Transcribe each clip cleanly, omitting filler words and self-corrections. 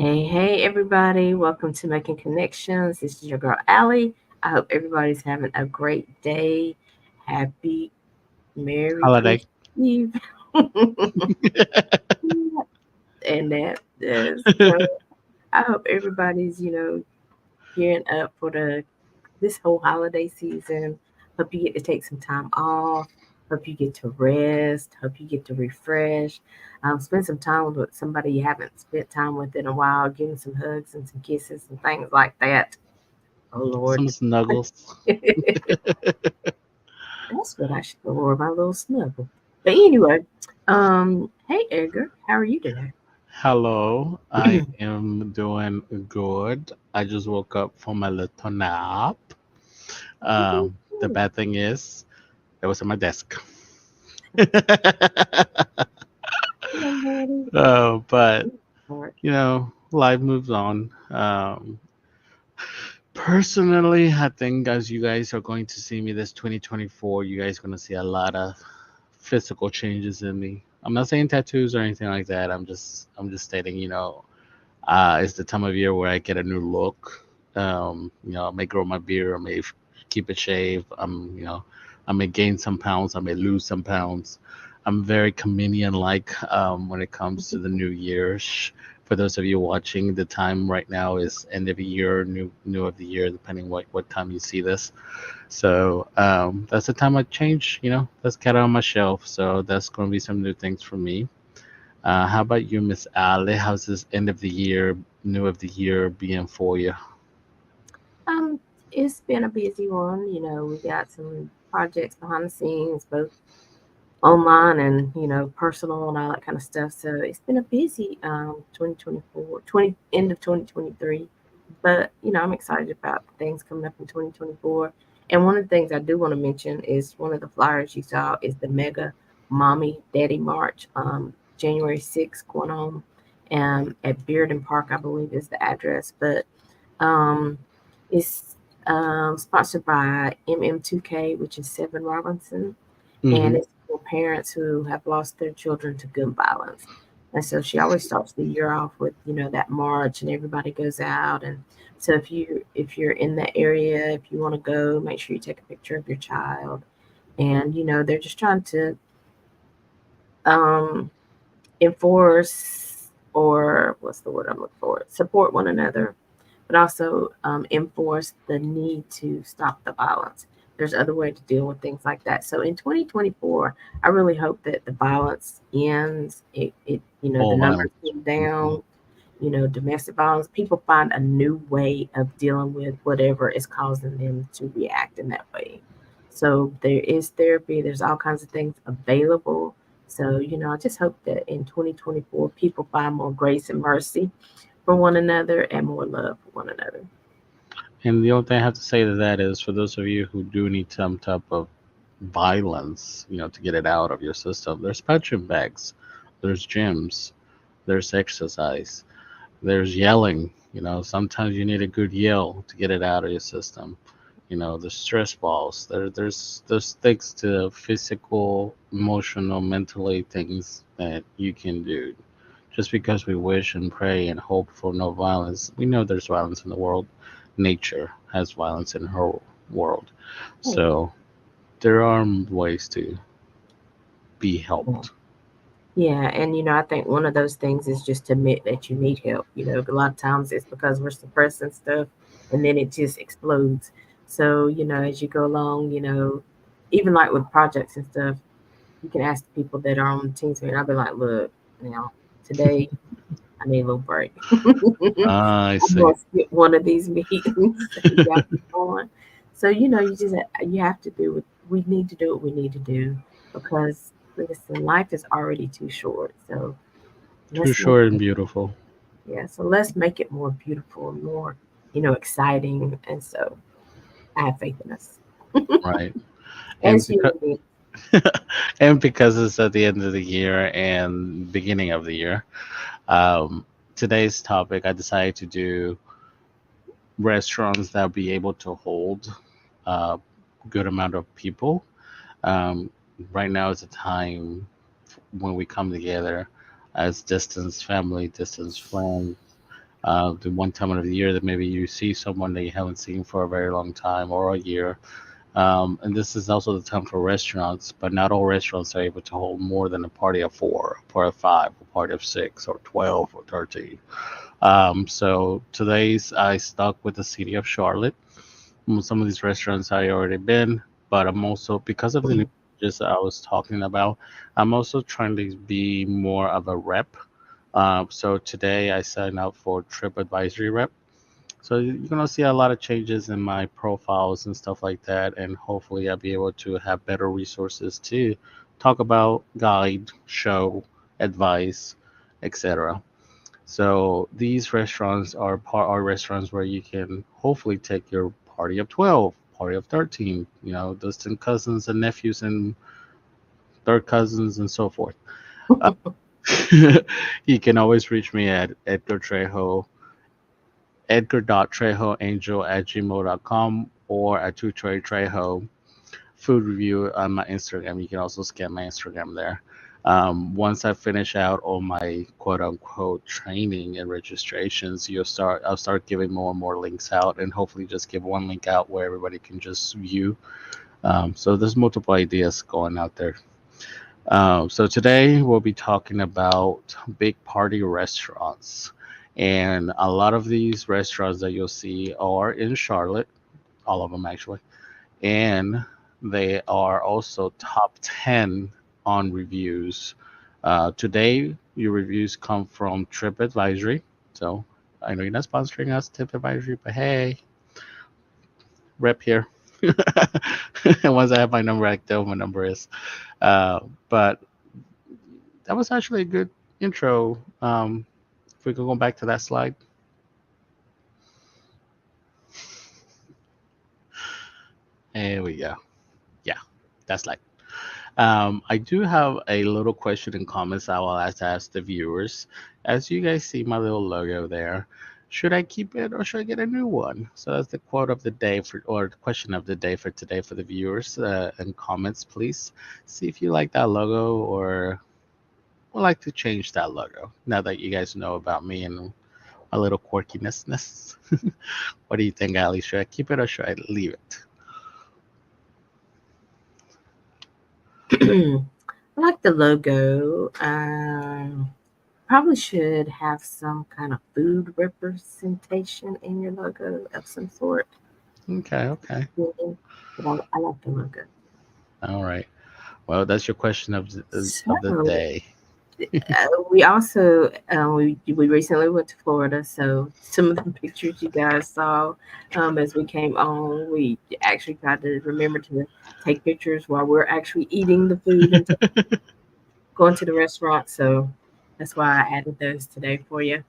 Hey, everybody. Welcome to Making Connections. This is your girl, Aly. I hope everybody's having a great day. Happy Merry Holiday. Christmas Eve. And that is, I hope everybody's, gearing up for this whole holiday season. Hope you get to take some time off. Hope you get to rest. Hope you get to refresh. Spend some time with somebody you haven't spent time with in a while. Give them some hugs and some kisses and things like that. Oh Lord, Some snuggles. that's what I should go for, my little snuggle. But anyway, hey Edgar, how are you today? Hello, I am doing good. I just woke up from my little nap. The bad thing is, it was on my desk. But life moves on. Personally, I think as you guys are going to see me this 2024, you guys are going to see a lot of physical changes in me. I'm not saying tattoos or anything like that. I'm just stating, it's the time of year where I get a new look. I may grow my beard, I may keep it shaved. I may gain some pounds, I may lose some pounds. I'm very chameleon-like when it comes to the new year. For those of you watching, the time right now is end of the year, new of the year, depending what time you see this. So that's the time I change. Let's get on my shelf. So that's going to be some new things for me. How about you, Miss Ali? How's this end of the year, new of the year being for you? Um, it's been a busy one. We got some projects behind the scenes, both online and personal and all that kind of stuff. So it's been a busy 2024, end of 2023. But I'm excited about things coming up in 2024. And one of the things I do want to mention is one of the flyers you saw is the Mega Mommy Daddy March, January 6th going on at Bearden Park, I believe is the address. But um, it's sponsored by MM2K, which is Seven Robinson, and Mm-hmm. it's for parents who have lost their children to gun violence. And so she always starts the year off with that march, and everybody goes out. And so if you're in that area, if you want to go, make sure you take a picture of your child. And they're just trying to um, enforce, or what's the word I'm looking for? Support one another, but also enforce the need to stop the violence. There's other ways to deal with things like that. So in 2024, I really hope that the violence ends. The All numbers violence. go Mm-hmm. down. Domestic violence. People find a new way of dealing with whatever is causing them to react in that way. So there is therapy. There's all kinds of things available. So I just hope that in 2024, people find more grace and mercy for one another and more love for one another. And the only thing I have to say to that is for those of you who do need some type of violence, to get it out of your system, there's punching bags, there's gyms, there's exercise, there's yelling. Sometimes you need a good yell to get it out of your system. The stress balls. There's things to physical, emotional, mentally things that you can do. Just because we wish and pray and hope for no violence, we know there's violence in the world. Nature has violence in her world. So there are ways to be Yeah. helped. Yeah, and I think one of those things is just to admit that you need help. A lot of times it's because we're suppressing stuff and then it just explodes. So, as you go along, even like with projects and stuff, you can ask the people that are on the teams meeting. I'll be like, look, today I need a little break. I I'm see. gonna skip one of these meetings and y'all keep going. So, you have to do what we need to do what we need to do because listen, life is already too short. So Too let's make short and it, beautiful. yeah, so let's make it more beautiful and more, exciting. And so I have faith in us. Right. And As you because did. and because it's at the end of the year and beginning of the year, um, today's topic I decided to do restaurants that will be able to hold a good amount of people. Um, right now is a time when we come together as distance family, distance friends. The one time of the year that maybe you see someone that you haven't seen for a very long time or a year. And this is also the time for restaurants, but not all restaurants are able to hold more than a party of four, a party of five, a party of six, or 12, or 13. So today's I stuck with the city of Charlotte. Some of these restaurants I already been, but I'm also because of the new changes I was talking about. I'm also trying to be more of a rep. So today I signed up for Trip Advisory Rep. So you're gonna see a lot of changes in my profiles and stuff like that, and hopefully I'll be able to have better resources to talk about, guide, show, advice, etc. So these restaurants are restaurants where you can hopefully take your party of 12, party of 13, distant cousins and nephews and third cousins and so forth. Uh, you can always reach me at Edgar Trejo, edgar.trejoangel@gmail.com or at Trejo food review on my Instagram. You can also scan my Instagram there. Once I finish out all my quote unquote training and registrations, I'll start giving more and more links out, and hopefully just give one link out where everybody can just view. So there's multiple ideas going out there. So today we'll be talking about big party restaurants. And a lot of these restaurants that you'll see are in Charlotte, all of them actually, and they are also top 10 on reviews. Today, your reviews come from TripAdvisory. So I know you're not sponsoring us, TripAdvisory, but hey, rep here. And once I have my number, I tell my number is. But that was actually a good intro. If we could go back to that slide. There we go. Yeah, that's like. I do have a little question and comments I will ask the viewers. As you guys see my little logo there, should I keep it or should I get a new one? So that's the quote of the day or the question of the day for today for the viewers and comments, please. See if you like that logo or would like to change that logo now that you guys know about me and my little quirkiness. What do you think, Ali? Should I keep it or should I leave it? I like the logo. Probably should have some kind of food representation in your logo of some sort. Okay, okay. Mhm. But I like the logo. All right. Well, that's your question of the So day. we also we recently went to Florida, so some of the pictures you guys saw as we came on, we actually tried to remember to take pictures while we're actually eating the food and going to the restaurant. So that's why I added those today for you.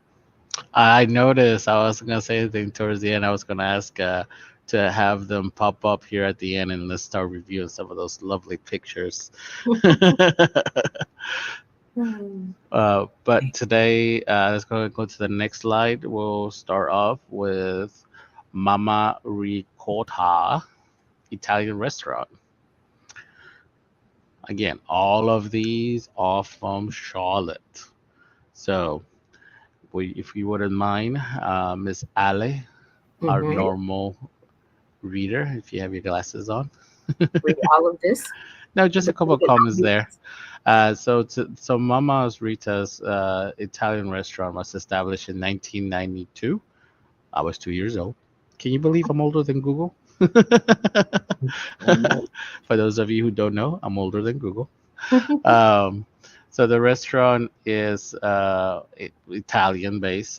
I noticed I wasn't gonna say anything towards the end. I was gonna ask to have them pop up here at the end and let's start reviewing some of those lovely pictures. Hmm. But today, let's go to the next slide. We'll start off with Mama Ricotta Italian restaurant. Again, all of these are from Charlotte. So, if you wouldn't mind, Miss Ale, our Mm-hmm. normal reader, if you have your glasses on. Read all of this. No, just a But couple read of it comments on there. So Mama's Rita's Italian restaurant was established in 1992. I was 2 years old. Can you believe I'm older than Google? mute. For those of you who don't know, I'm older than Google. Um, so the restaurant is Italian based.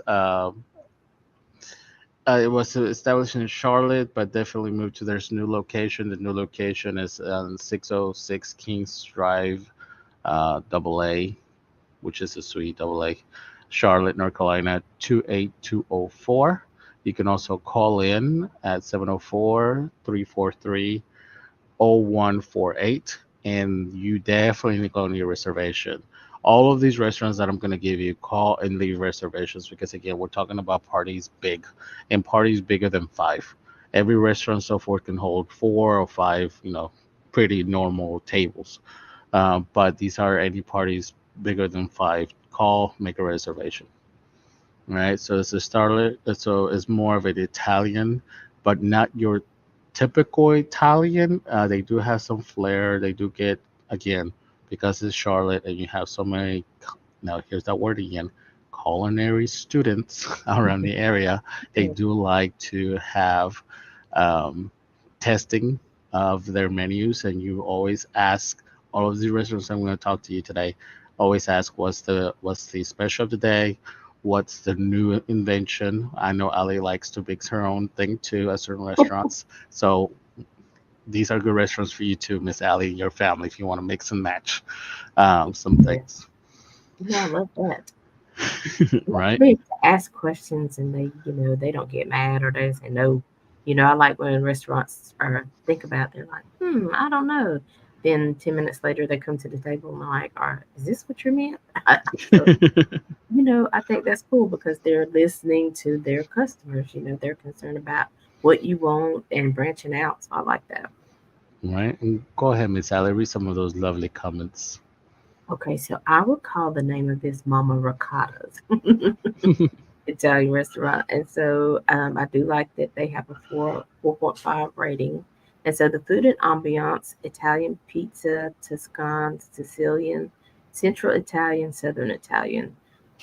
It was established in Charlotte, but definitely moved to their new location. The new location is on 606 Kings Drive, double A, which is a suite double A, Charlotte, North Carolina, 28204. You can also call in at 704-343-0148, and you definitely need to go on your reservation. All of these restaurants that I'm going to give you, call and leave reservations because, again, we're talking about parties big and parties bigger than five. Every restaurant so forth can hold four or five, pretty normal tables. But these are any parties bigger than five. Call, make a reservation. right? So it's a Starlet. So it's more of an Italian, but not your typical Italian. They do have some flair. They do get, again, because it's Charlotte and you have so many. Now here's that word again. Culinary students around the area. They Yeah. do like to have um, testing of their menus, and you always ask all of the restaurants I'm going to talk to you today. Always ask what's the special of the day, what's the new invention. I know Ali likes to mix her own thing too at certain restaurants, so these are good restaurants for you too, Miss Ali, and your family if you want to mix and match some Yeah. things, Yeah, I love that. Love to right? be able to ask questions and they don't get mad or they say no. I like when restaurants are think about they're like, I don't know. Then 10 minutes later they come to the table and I'm like, is this what you meant? So, I think that's cool because they're listening to their customers. They're concerned about what you want and branching out. So I like that. Right? And go ahead, Miss Ali, read some of those lovely comments. Okay, so I would call the name of this Mama Ricotta's Italian restaurant. And so I do like that they have a 4.5 rating. And so the food and ambiance, Italian pizza, Tuscan, Sicilian, Central Italian, Southern Italian,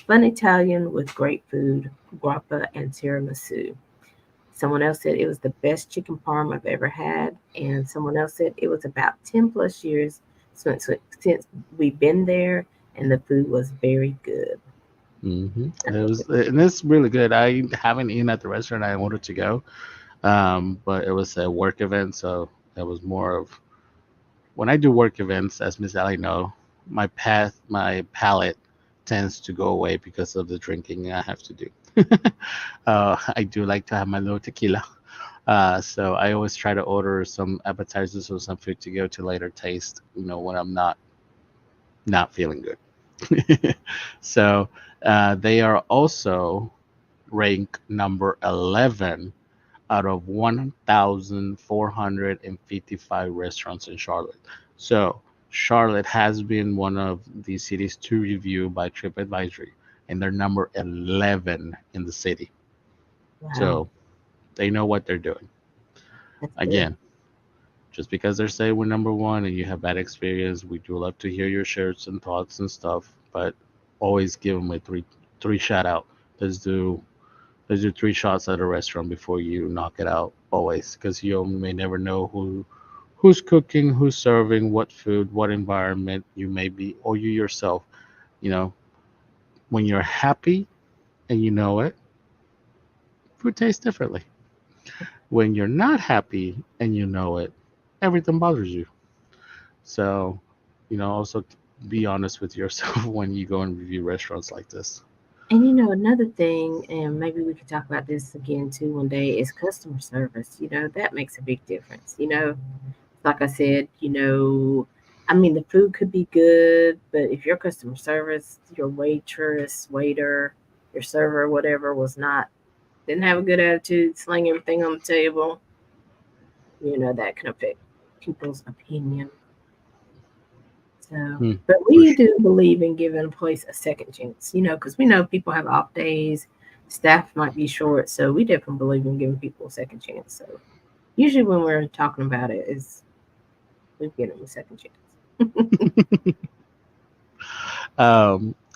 fun Italian with great food, guapa and tiramisu. Someone else said it was the best chicken parm I've ever had, and someone else said it was about 10 plus years since we've been there, and the food was very good. I It think was, it and it's really good. I haven't eaten at the restaurant I wanted to go, but it was a work event, so it was more of when I do work events, as Miss Ali know, my palate tends to go away because of the drinking I have to do. I do like to have my little tequila, so I always try to order some appetizers or some food to go to later taste. When I'm not feeling good. So they are also ranked number 11 out of 1,455 restaurants in Charlotte. So Charlotte has been one of the cities to review by TripAdvisor, and they're number 11 in the city. wow, So they know what they're doing. that's good. Again, just because they're saying we're number one and you have bad experience, we do love to hear your shares and thoughts and stuff. But always give them a three shout out. Let's do let's do three shots at a restaurant before you knock it out. Always, because you may never know who's cooking, who's serving, what food, what environment you may be, or you yourself. You know, when you're happy and you know it, food tastes differently. When you're not happy and you know it, everything bothers you. So, also be honest with yourself when you go and review restaurants like this. And another thing, and maybe we could talk about this again too one day, is customer service. That makes a big difference. Like I said, I mean, the food could be good, but if your customer service, your waitress, waiter, your server, whatever, didn't have a good attitude, slang everything on the table, that can affect people's opinion. So, Hmm, but for we sure. do believe in giving a place a second chance, because we know people have off days, staff might be short, so we definitely believe in giving people a second chance. So, usually when we're talking about it, is we give them a second chance.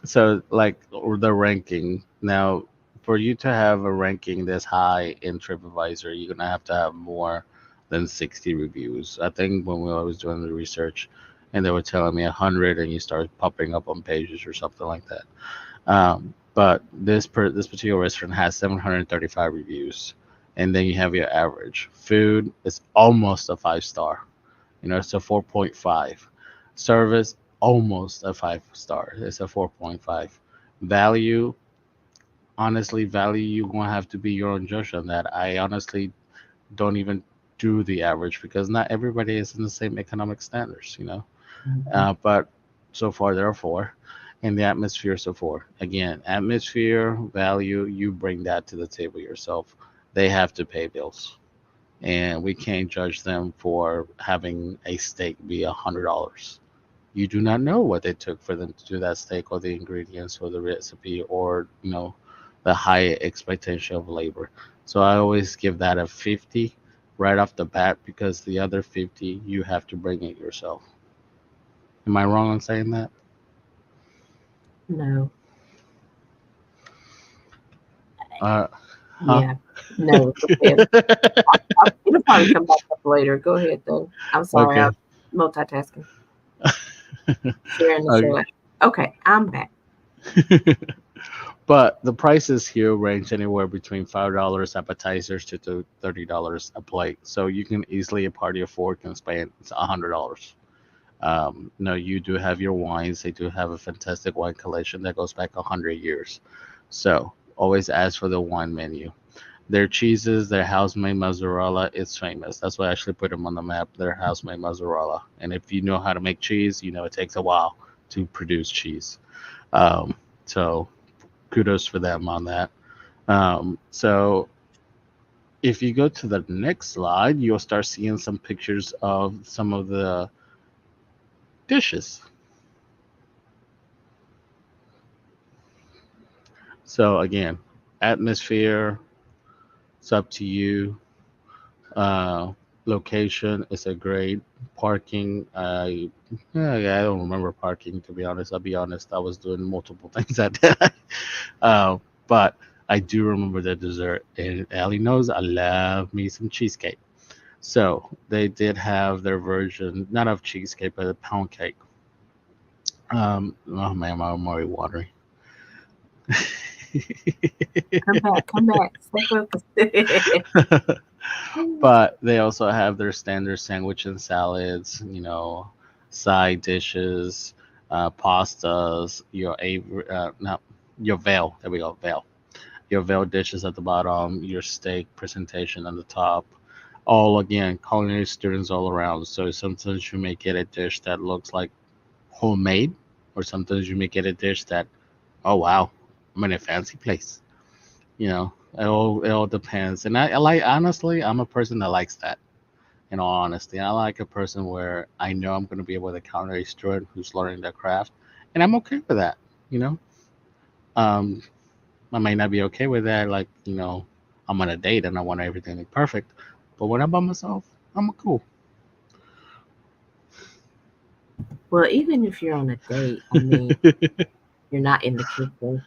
So like the ranking now, for you to have a ranking this high in TripAdvisor, you're gonna have to have more than 60 reviews. I think when we was doing the research, and they were telling me 100, and you start popping up on pages or something like that. But this particular restaurant has 735 reviews, and then you have your average. Food is almost a 5 star. It's a 4.5. Service almost a 5 star. It's a 4.5. Value, honestly, value you're gonna have to be your own judge on that. I honestly don't even do the average because not everybody is in the same economic standards. Mhm. But so far there are four, and the atmosphere so far. Again, atmosphere, value, you bring that to the table yourself. They have to pay bills, and we can't judge them for having a steak be $100. You do not know what they took for them to do that steak, or the ingredients, or the recipe, or the high expectation of labor. So I always give that a 50 right off the bat because the other 50 you have to bring it yourself. Am I wrong on saying that? No. Uh, huh? Yeah. No. Go ahead. It'll probably come back up later. Go ahead, though. I'm sorry. I'm Okay. multitasking, sharing the Okay. show. Okay, I'm back. But the prices here range anywhere between $5 appetizers to $30 a plate. So you can easily a party of four can spend $100. No, you do have your wines. They do have a fantastic wine collection that goes back 100 years. So always ask for the wine menu. Their cheeses, their house-made mozzarella, it's famous. That's why I actually put them on the map. Their house-made mozzarella. And if you know how to make cheese, you know it takes a while to produce cheese. Um, so kudos for them on that. So if you go to the next slide, you'll start seeing some pictures of some of the dishes. So again, atmosphere, it's up to you. Uh, Location is a great parking. Yeah, I don't remember parking to be honest. I'll be honest. I was doing multiple things that day. But I do remember the dessert. And Allie knows I love me some cheesecake. So they did have their version, not of cheesecake, but a pound cake. Oh man, I'm already watering. Come back. Come back. Stay focused. But they also have their standard sandwich and salads, side dishes, pastas, no, your veal. There we go, veal. Your veal dishes at the bottom, your steak presentation on the top. All again, culinary students all around. So sometimes you may get a dish that looks like homemade, or sometimes you may get a dish that, oh wow, I'm in a fancy place. It all depends. And I like honestly, I'm a person that likes that. In all honesty, I like a person where I know I'm going to be able to counter a student who's learning their craft, and I'm okay with that. You know, um, I might not be okay with that. Like I'm on a date and I want everything to be perfect, but when I'm by myself, I'm cool. Well, even if you're on a date, I mean, you're not in the kitchen.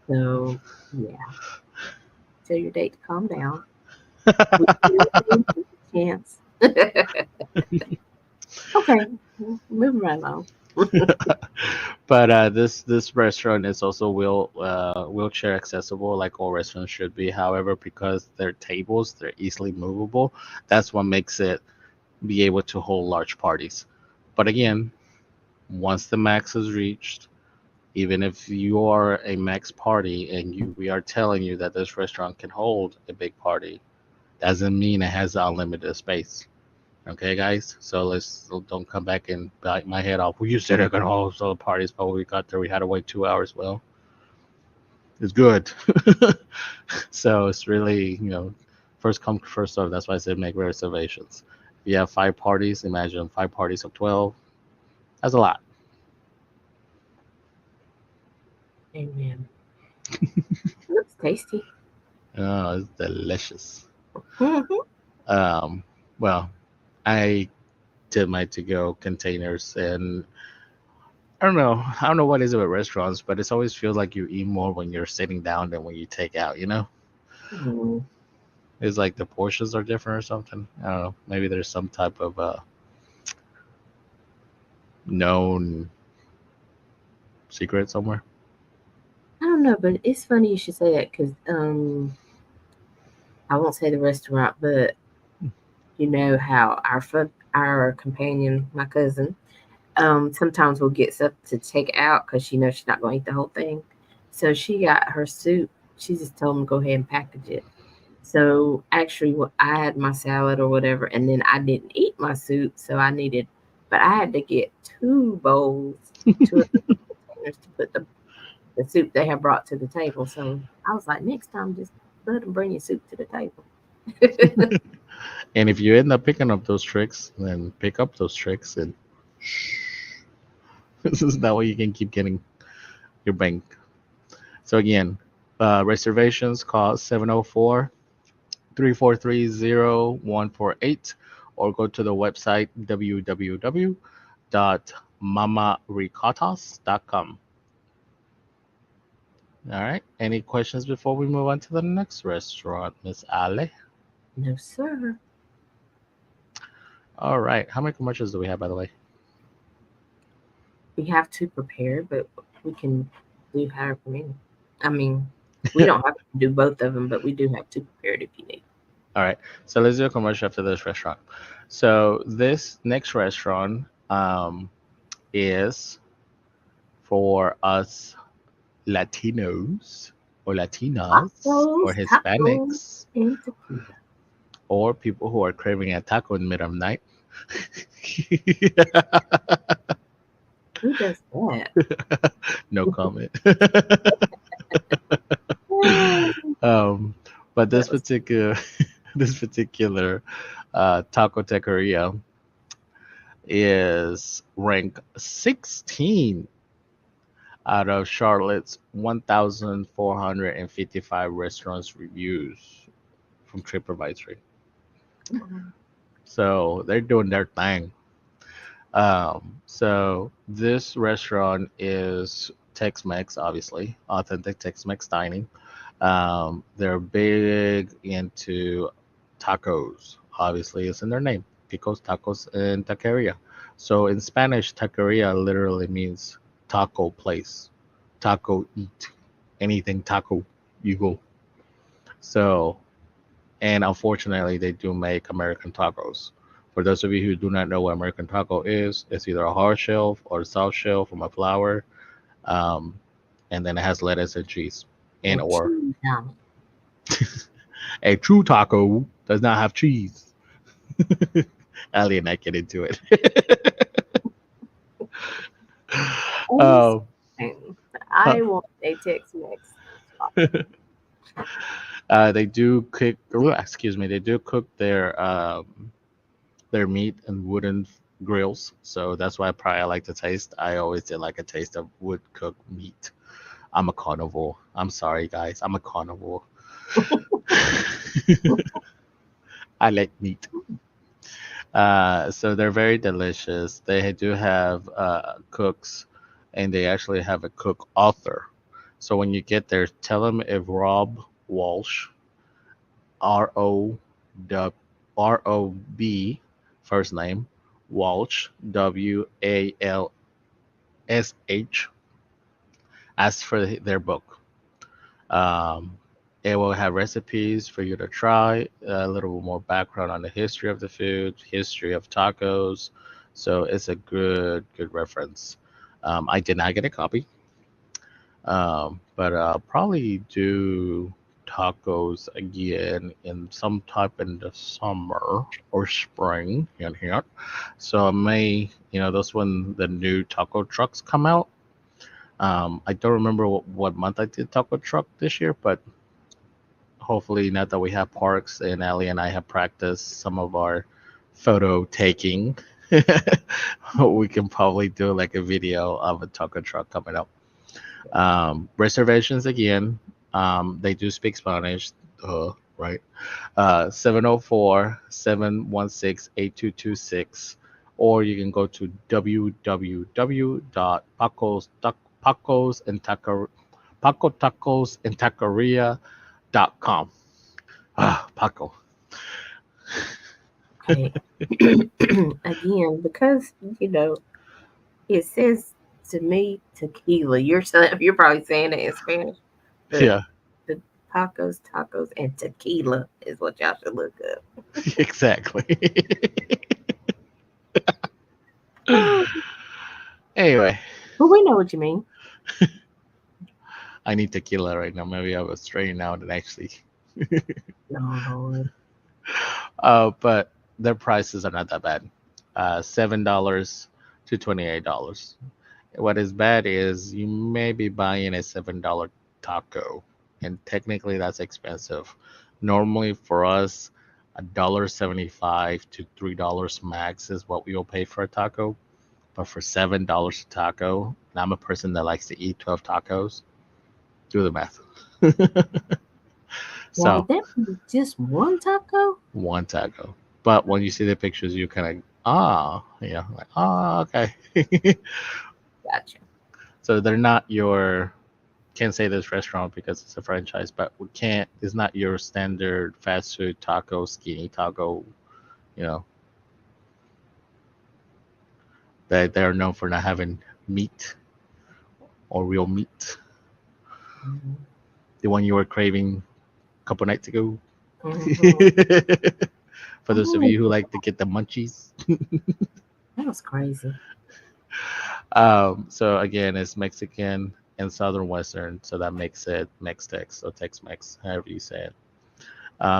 So, yeah, tell your date to calm down. We give you a chance. Okay, moving right along. But this restaurant is also wheelchair accessible, like all restaurants should be. However, because their tables they're easily movable, that's what makes it be able to hold large parties. But again, once the max is reached, even if you are a max party and we are telling you that this restaurant can hold a big party, doesn't mean it has unlimited space. Okay, guys. So don't come back and bite my head off. Well, you said they're gonna hold all the parties, but when we got there, we had to wait 2 hours. Well, it's good. So it's really first come first serve. That's why I said make reservations. If you have 5 parties, imagine 5 parties of 12. That's a lot. Amen. Looks tasty. Oh, it's delicious. Mhm. Um, well, I did my to-go containers, and I don't know. I don't know what is it with restaurants, but it always feels like you eat more when you're sitting down than when you take out. Mm, It's like the portions are different or something. I don't know. Maybe there's some type of known secret somewhere. I don't know, but it's funny you should say that because I won't say the restaurant, but you know how our companion, my cousin, sometimes will get stuff to take out because she knows she's not going to eat the whole thing. So she got her soup. She just told him to go ahead and package it. So actually, I had my salad or whatever, and then I didn't eat my soup, so but I had to get 2 bowls, 2 of the containers to put the soup they have brought to the table. So I was like, next time, just let them bring your soup to the table. And if you end up picking up those tricks, then pick up those tricks and this is that way you can keep getting your bank. So again, reservations call 704-343-0148 or go to the website www.mamaricotas.com. All right. Any questions before we move on to the next restaurant, Miss Ale? No, sir. All right. How many commercials do we have, by the way? We have to prepare, but we can do however many. I mean, we don't have to do both of them, but we do have to prepare it if you need. All right. So let's do a commercial after this restaurant. So this next restaurant is for us Latinos or Latinas or Tacos, tacos, Hispanics and tequila. or people who are craving a taco in the middle of the night. Who does that? No comment. Oh, um, but that was this particular taco taqueria is ranked 16 out of Charlotte's 1,455 restaurants reviews from TripAdvisor. come on. So they're doing their thing. So this restaurant is Tex-Mex, obviously, authentic Tex-Mex dining. They're big into tacos. Obviously, it's in their name, picos, tacos, and taqueria. So in Spanish, taqueria literally means taco place, taco eat, anything taco, you go. So, and unfortunately, they do make American tacos. For those of you who do not know what American taco is, it's either a hard shell or a soft shell from a flour, um, and then it has lettuce and cheese, and And or cheese on a true taco does not have cheese. Ali and I get into it. it. And um, I want a Tex-Mex taco. they do cook. Excuse me. They do cook their meat in wooden grills, so that's why probably I like the taste. I always did like a taste of wood cooked meat. I'm a carnivore. I'm sorry, guys. I'm a carnivore. I like meat. So they're very delicious. They do have cooks, and they actually have a cook author. So when you get there, tell them if Rob Walsh, R O R O B, first name, Walsh, WALSH, ask for their book. Um, it will have recipes for you to try, a little more background on the history of the food, history of tacos. So it's a good reference. I did not get a copy, but I'll probably do tacos again in some type in the summer or spring in here. So I may, those when the new taco trucks come out. I don't remember what month I did taco truck this year, but hopefully now that we have parks and Ellie and I have practiced some of our photo taking, we can probably do like a video of a taco truck coming up. Reservations again. They do speak Spanish, right? 704 or you can go to www.pacotacosandtaqueria.com. Ah, Paco. Okay. Again, because it says to me tequila. You're probably saying it in Spanish, but Yeah, the tacos, and tequila is what y'all should look up. exactly. Oh, Anyway, but we know what you mean. I need tequila right now. Maybe I was straining out and actually. No, Lord. But their prices are not that bad. $7 to $28. What is bad is you may be buying a $7 taco, and technically that's expensive. Normally for us, $1.75 to $3 max is what we will pay for a taco. But for $7 a taco, and I'm a person that likes to eat 12 tacos, Do the math. Wow, So that was just one taco? one taco. But when you see the pictures, you kind of like okay. Gotcha. So they're not your can't say this restaurant because it's a franchise, but we can't. It's not your standard fast food taco, skinny taco. You know they are known for not having meat or real meat. Mhm. The one you were craving a couple nights ago. Mhm. For those of Oh, you who like to get the munchies. that was crazy. So again, it's Mexican and Southern Western, so that makes it Mex-Tex, so Tex-Mex, however you say it.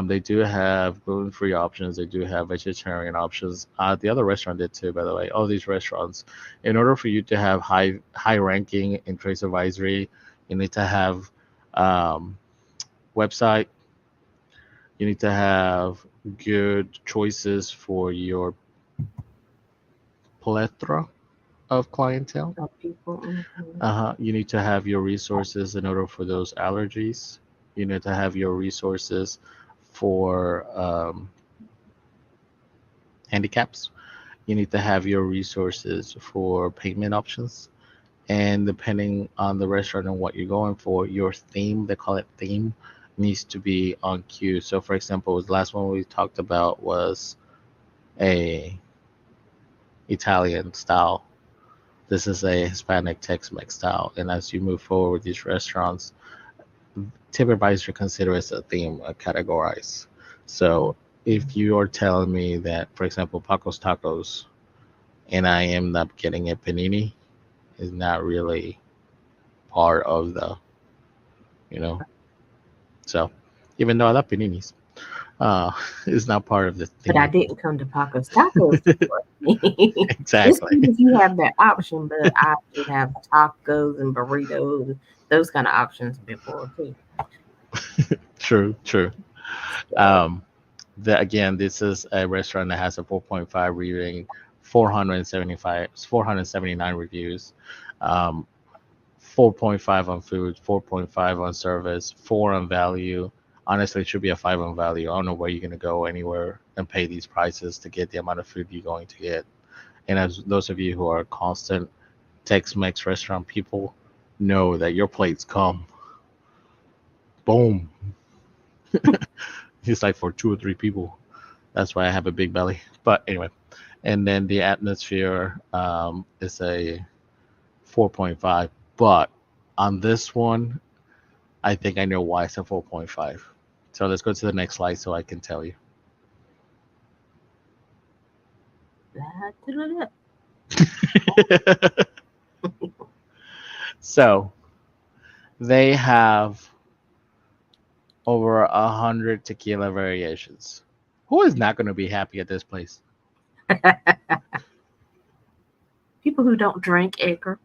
They do have gluten-free options. They do have vegetarian options. The other restaurant did too, by the way. All these restaurants, in order for you to have high ranking in Trace Advisory, you need to have um, website. You need to have good choices for your plethora of clientele. So people, mhm. You need to have your resources in order for those allergies. You need to have your resources for handicaps. You need to have your resources for payment options. And depending on the restaurant and what you're going for, your theme, they call it theme, needs to be on cue. So, for example, the last one we talked about was a Italian style. This is a Hispanic Tex-Mex style. And as you move forward with these restaurants, TripAdvisor considers a theme categorized. So if you are telling me that, for example, Paco's Tacos, and I am not getting a panini, is not really part of the, you know, so even though I love paninis, uh, it's not part of the But I theme. didn't come to Paco's Tacos to me. It's Exactly. good if you have that option, but I should have tacos and burritos, those kind of options before too. True, true. So, Um, again, this is a restaurant that has a 4.5 rating, 479 reviews. Um, 4.5 on food, 4.5 on service, 4 on value. Honestly, it should be a 5 on value. I don't know where you're going to go anywhere and pay these prices to get the amount of food you're going to get. And as those of you who are constant Tex-Mex restaurant people know that your plates come, boom. It's like for 2 or 3 people. That's why I have a big belly. But anyway, and then the atmosphere is a 4.5. But on this one, I think I know why it's a 4.5. So let's go to the next slide so I can tell you. blah, So they have over 100 tequila variations. Who is not going to be happy at this place? people who don't drink Edgar.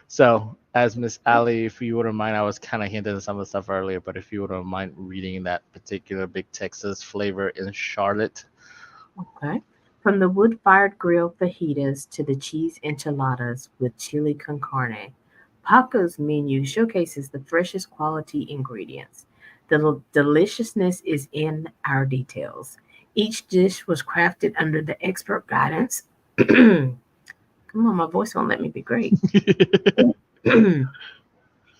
So, as Miss Ali, if you wouldn't mind, I was kind of hinting at some of the stuff earlier, but if you wouldn't mind reading that particular Big Texas flavor in Charlotte. Okay. From the wood-fired grill fajitas to the cheese enchiladas with chili con carne, Paco's menu showcases the freshest quality ingredients. The deliciousness is in our details. Each dish was crafted under the expert guidance. Come on, my voice won't let me be great.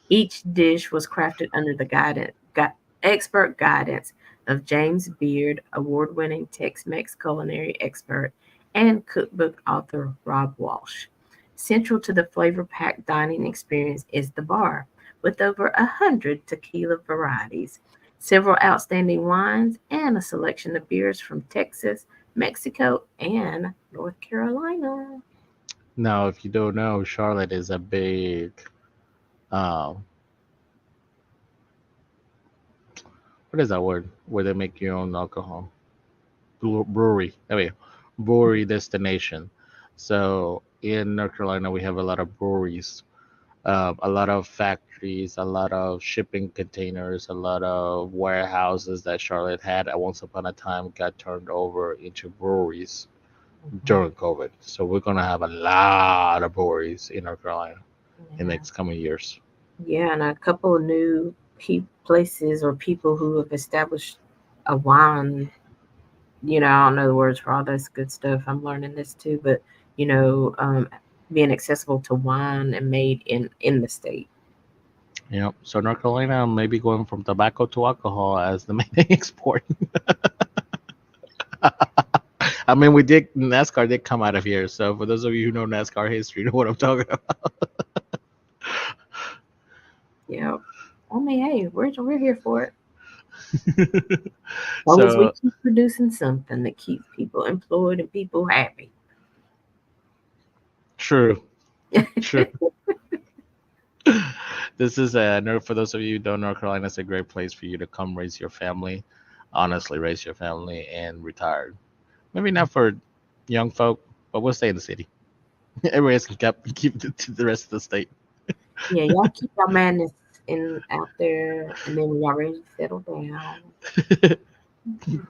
Each dish was crafted under the expert guidance of James Beard, award winning Tex Mex culinary expert, and cookbook author Rob Walsh. Central to the flavor packed dining experience is the bar, with over 100 tequila varieties, several outstanding wines, and a selection of beers from Texas, Mexico, and North Carolina. Now, if you don't know, Charlotte is a big, um, what is that word? Where they make your own alcohol? Brewery. There we go. Brewery destination. So in North Carolina, we have a lot of breweries, a lot of factories, a lot of shipping containers, a lot of warehouses that Charlotte had at once upon a time got turned over into breweries. Mhm. during COVID. So we're gonna have a lot of breweries in North Carolina in the Yeah. next coming years. Yeah, and a couple of new places or people who have established a wine. I don't know the words for all this good stuff. I'm learning this too, but you know, um, being accessible to wine and made in the state. So North Carolina may be going from tobacco to alcohol as the main export. I mean, we did NASCAR did come out of here. So for those of you who know NASCAR history, you know what I'm talking about. Yeah. I mean, hey, we're here for it. As long as we So keep producing something that keeps people employed and people happy. true, true. This is for those of you who don't know, North Carolina is a great place for you to come raise your family. Honestly, raise your family and retire. Maybe not for young folk, but we'll stay in the city. Everybody else can keep it to the rest of the state. Yeah, y'all keep your madness in out there, and then when y'all ready to settle down,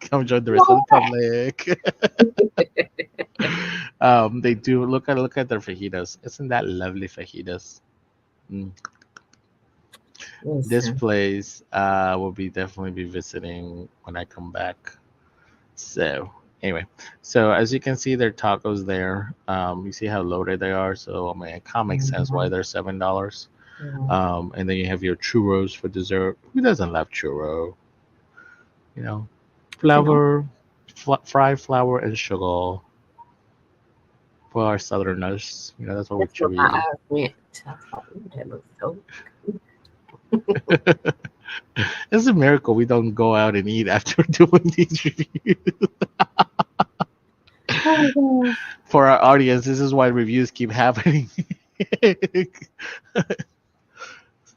Come join the rest of roll the public. back. They do look at their fajitas. Isn't that lovely fajitas? Mm. This Listen, place will be definitely be visiting when I come back. So anyway, so as you can see, there are tacos there. You see how loaded they are. So I mean, it kind of makes sense why mhm, they're $7. yeah, And then you have your churros for dessert. Who doesn't love churro? You know, nothing wrong. flour, fried flour and sugar for our southerners. That's what we That's where should be my eating. eyes went. I thought, ooh, that looks so It's a miracle we don't go out and eat after doing these reviews. oh gosh. For our audience, this is why reviews keep happening.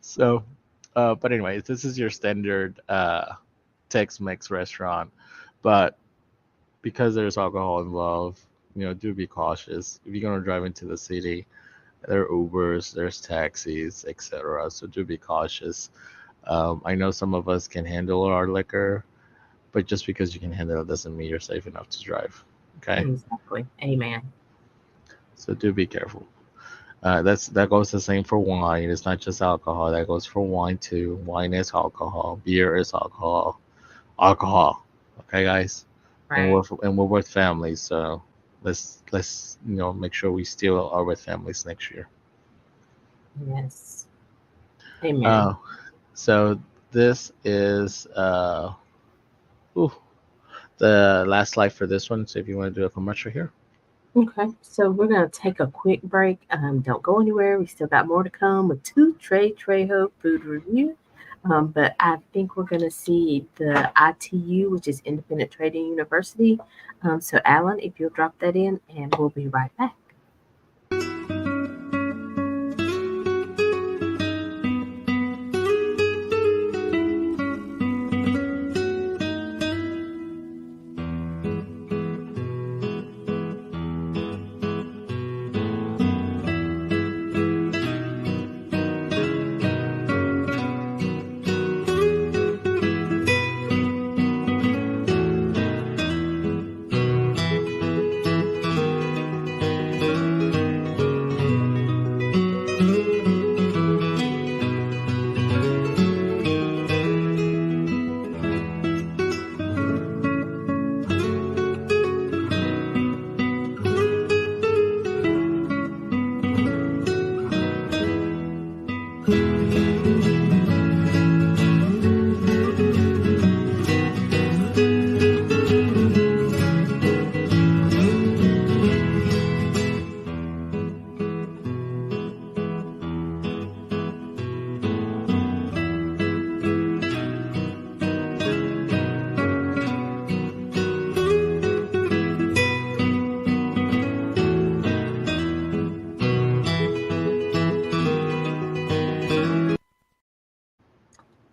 So, but anyways, this is your standard Tex-Mex restaurant, but because there's alcohol involved, do be cautious. If you're gonna drive into the city, there are Ubers, there's taxis, etc. So do be cautious. I know some of us can handle our liquor, but just because you can handle it doesn't mean you're safe enough to drive. Okay, Exactly. Amen. so do be careful. That goes the same for wine. It's not just alcohol. That goes for wine too. Wine is alcohol. Beer is alcohol. Alcohol. Okay, guys, Right. and we're with families. So let's make sure we still are with families next year. Yes. Amen. Uh, so this is ooh, the last slide for this one. So if you want to do a commercial here. Okay, so we're gonna take a quick break. Don't go anywhere. We still got more to come with two Trey Trejo food review. But I think we're gonna see the ITU, which is Independent Trading University. So Alan, if you'll drop that in, and we'll be right back.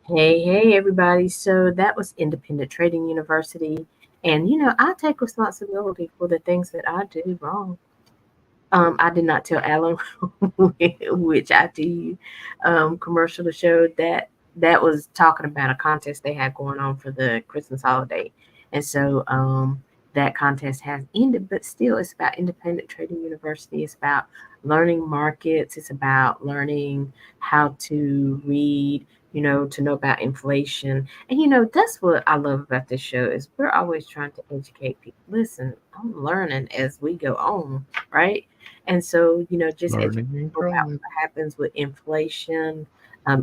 Hey, everybody. So that was Independent Trading University. And, I take responsibility for the things that I do wrong. I did not tell Alan which ITU commercial to show that was talking about a contest they had going on for the Christmas holiday. And so that contest has ended, but still, it's about independent trading university. It's about learning markets. It's about learning how to read, to know about inflation. And that's what I love about this show is we're always trying to educate people. Listen, I'm learning as we go on, right? And so, just educate Learning and people about growing. what happens with inflation,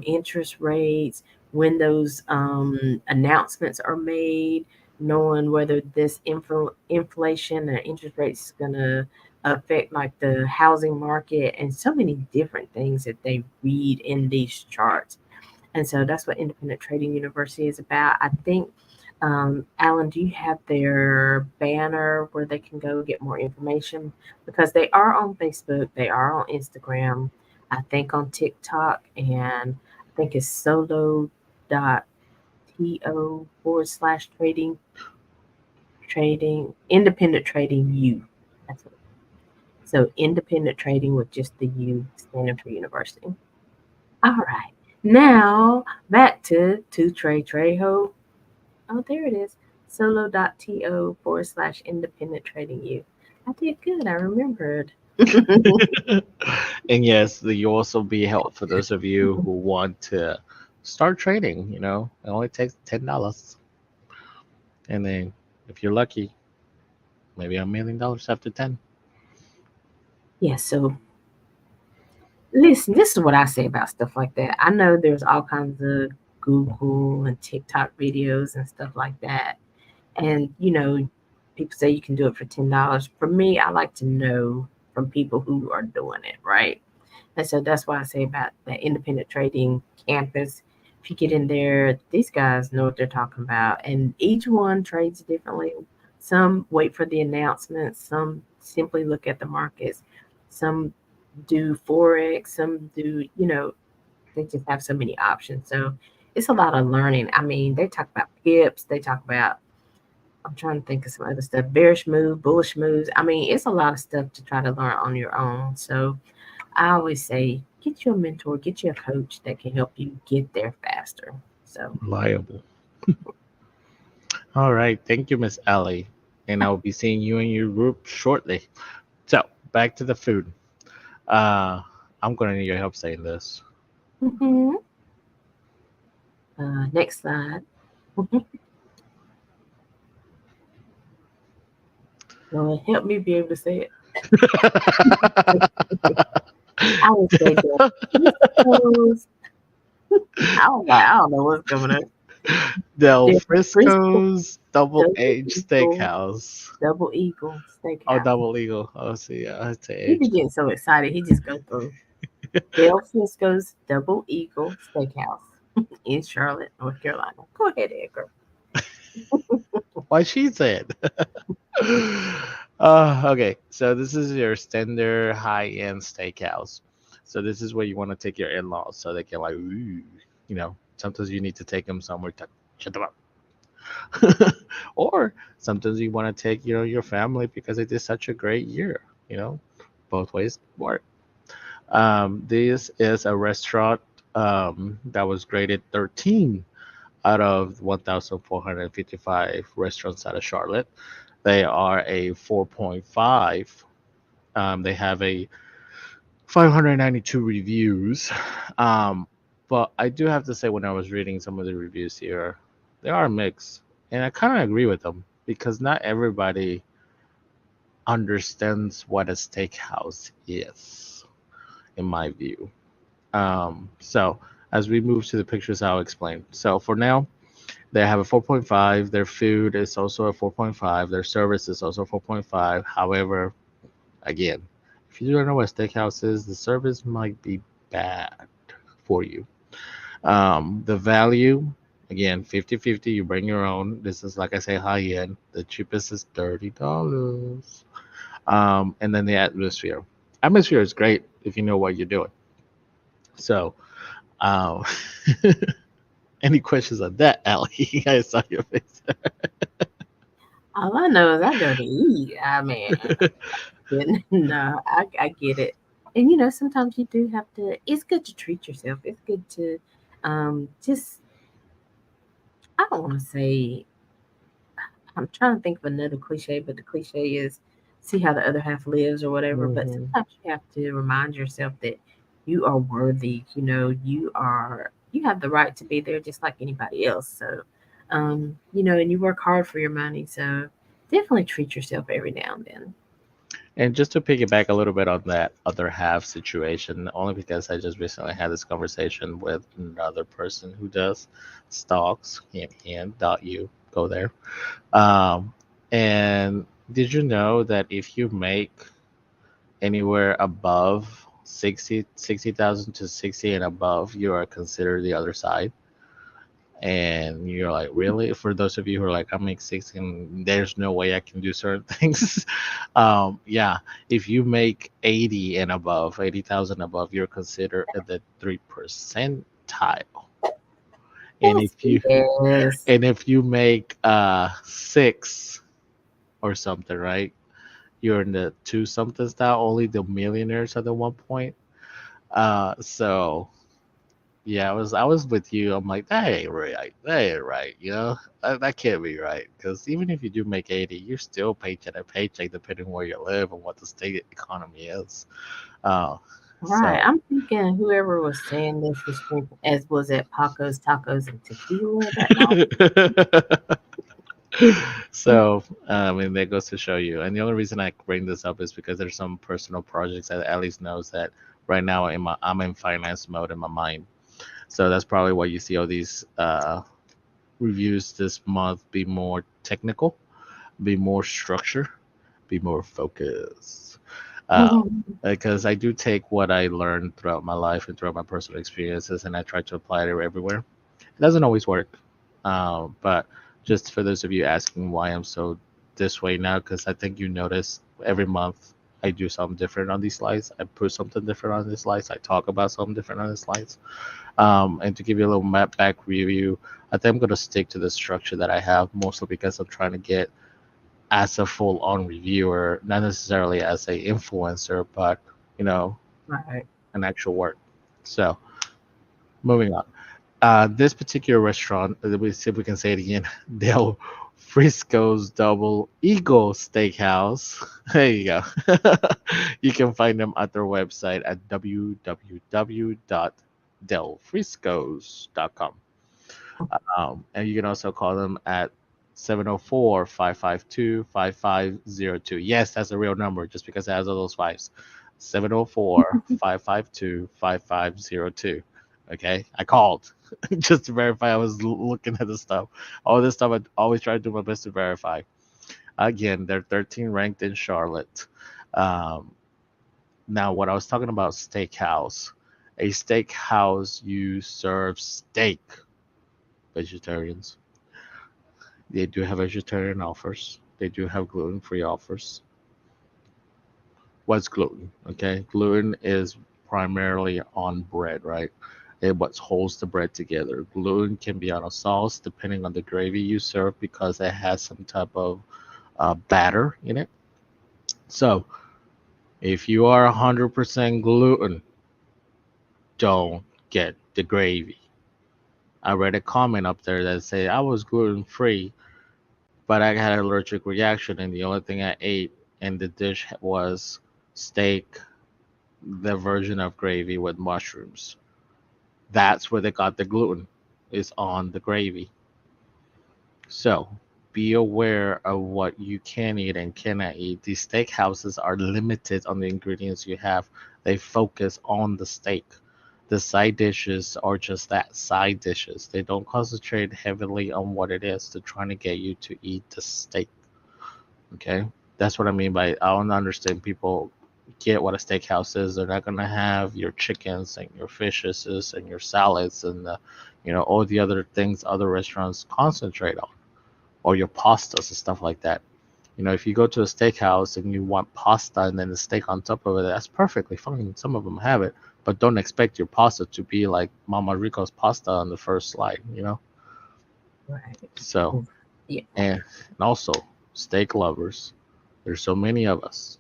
interest rates, when those announcements are made, knowing whether this inflation and interest rates is going to affect like the housing market and so many different things that they read in these charts. And so that's what Independent Trading University is about. I think, Alan, do you have their banner where they can go get more information? Because they are on Facebook, they are on Instagram, I think on TikTok, and I think it's solo.to/trading independent trading U. That's what. So independent trading with just the U standing for university. All right. Now back to Trey Trejo. Oh, there it is. Solo.to/independent trading U. I did good. I remembered. And yes, you also be help for those of you who want to start trading. It only takes $10, and then if you're lucky, maybe $1 million after 10. Yeah, so listen, this is what I say about stuff like that. I know there's all kinds of Google and TikTok videos and stuff like that. And, people say you can do it for $10. For me, I like to know from people who are doing it, right? And so that's why I say about the independent trading campus. If you get in there, these guys know what they're talking about. And each one trades differently. Some wait for the announcements, some simply look at the markets, some do Forex, some do, they just have so many options. So it's a lot of learning. I mean, they talk about pips, they talk about, I'm trying to think of some other stuff, bearish move, bullish moves. I mean, it's a lot of stuff to try to learn on your own. So I always say, get you a mentor, get you a coach that can help you get there faster. So, Reliable. All right. Thank you, Miss Ellie. And I'll be seeing you in your group shortly. So, back to the food. Uh, I'm going to need your help saying this. mhm. Next slide. Lord, help me be able to say it. I would say the Frisco's. I don't know what's coming up. Del The Frisco Frisco's Double Double Aged Eagle, Steakhouse. Double Eagle Oh, Steakhouse. Double Eagle. Oh, see, I'd say He be aged. getting so excited, he just go through. Del Frisco's Double Eagle Steakhouse in Charlotte, North Carolina. Go ahead, Edgar. Why she said? Okay, so this is your standard high-end steakhouse. So this is where you want to take your in-laws so they can like, ooh, sometimes you need to take them somewhere to shut them up. Or sometimes you want to take, your family because they did such a great year, you know, both ways work. This is a restaurant that was graded 13 out of 1,455 restaurants out of Charlotte. They are a 4.5. They have a 592 reviews. Um, but I do have to say, when I was reading some of the reviews here, they are mixed. And I kind of agree with them because not everybody understands what a steakhouse is, in my view. So as we move to the pictures, I'll explain. So for now, they have a 4.5. Their food is also a 4.5. Their service is also 4.5. However, again, if you don't know what steakhouse is, the service might be bad for you. The value, again, 50-50. You bring your own. This is, like I say, high end. The cheapest is $30. And then the atmosphere. Atmosphere is great if you know what you're doing. So, um, any questions on that, Allie? I saw your face. All I know is I go to eat. I mean, no, I get it. And sometimes you do have to. It's good to treat yourself. It's good to, just. I don't want to say. I'm trying to think of another cliche, but the cliche is see how the other half lives or whatever. But Hmm. sometimes you have to remind yourself that you are worthy. You know, you have the right to be there just like anybody else. So, you know, and you work hard for your money. So definitely treat yourself every now and then. And just to piggyback a little bit on that other half situation, only because I just recently had this conversation with another person who does stocks, hand.you, go there. Um, and did you know that if you make anywhere above 60,000 to 60 and above, you are considered the other side? And you're like, really? For those of you who are like, I make 60 and there's no way I can do certain things. Yeah, if you make 80 and above, 80,000 above, you're considered at the 3 percentile. And Yes, if you yes. and if you make 6 or something, right? You're in the 2 something style. Only the millionaires at the one point. So yeah, I was with you. I'm like, that ain't right. That ain't right. That can't be right. Because even if you do make 80, you're still paycheck to paycheck, depending where you live and what the state economy is. Uh, Right. so I'm thinking whoever was saying this was drinking, as was at Paco's Tacos and Tequila that night. so I mean, that goes to show you. And the only reason I bring this up is because there's some personal projects that at least knows that right now I'm in finance mode in my mind. So that's probably why you see all these reviews this month be more technical, be more structure, be more focused. Uh, because I do take what I learned throughout my life and throughout my personal experiences, and I try to apply it everywhere. It doesn't always work, but just for those of you asking why I'm so this way now, because I think you notice every month I do something different on these slides. I put something different on these slides. I talk about something different on these slides. And to give you a little map back review, I think I'm going to stick to the structure that I have, mostly because I'm trying to get as a full-on reviewer, not necessarily as a influencer, but you know, Right. an actual work. So moving on. This particular restaurant, let me see if we can say it again. Del Frisco's Double Eagle Steakhouse. There you go. You can find them at their website at www.delfriscos.com. And you can also call them at 704-552-5502. Yes, that's a real number just because it has all those fives. 704-552-5502. Okay, I called just to verify I was looking at the stuff. All this stuff I always try to do my best to verify. Again, they're 13 ranked in Charlotte. Um, Now, what I was talking about steakhouse, a steakhouse you serve steak, vegetarians. They do have vegetarian offers. They do have gluten-free offers. What's gluten? Okay, gluten is primarily on bread, right? It what holds the bread together. Gluten can be on a sauce depending on the gravy you serve because it has some type of batter in it. So if you are 100% gluten, don't get the gravy. I read a comment up there that said I was gluten free, but I had an allergic reaction, and the only thing I ate in the dish was steak, the version of gravy with mushrooms. That's where they got the gluten, is on the gravy. So be aware of what you can eat and cannot eat. These steakhouses are limited on the ingredients you have. They focus on the steak. The side dishes are just that, side dishes. They don't concentrate heavily on what it is. They're trying to get you to eat the steak. Okay, that's what I mean by I don't understand people get what a steakhouse is. They're not gonna have your chickens and your fishes and your salads and all the other things other restaurants concentrate on, or your pastas and stuff like that. If you go to a steakhouse and you want pasta and then the steak on top of it, that's perfectly fine. Some of them have it, but don't expect your pasta to be like Mama Rico's pasta on the first slide. Right. So, Yeah. and also steak lovers. There's so many of us.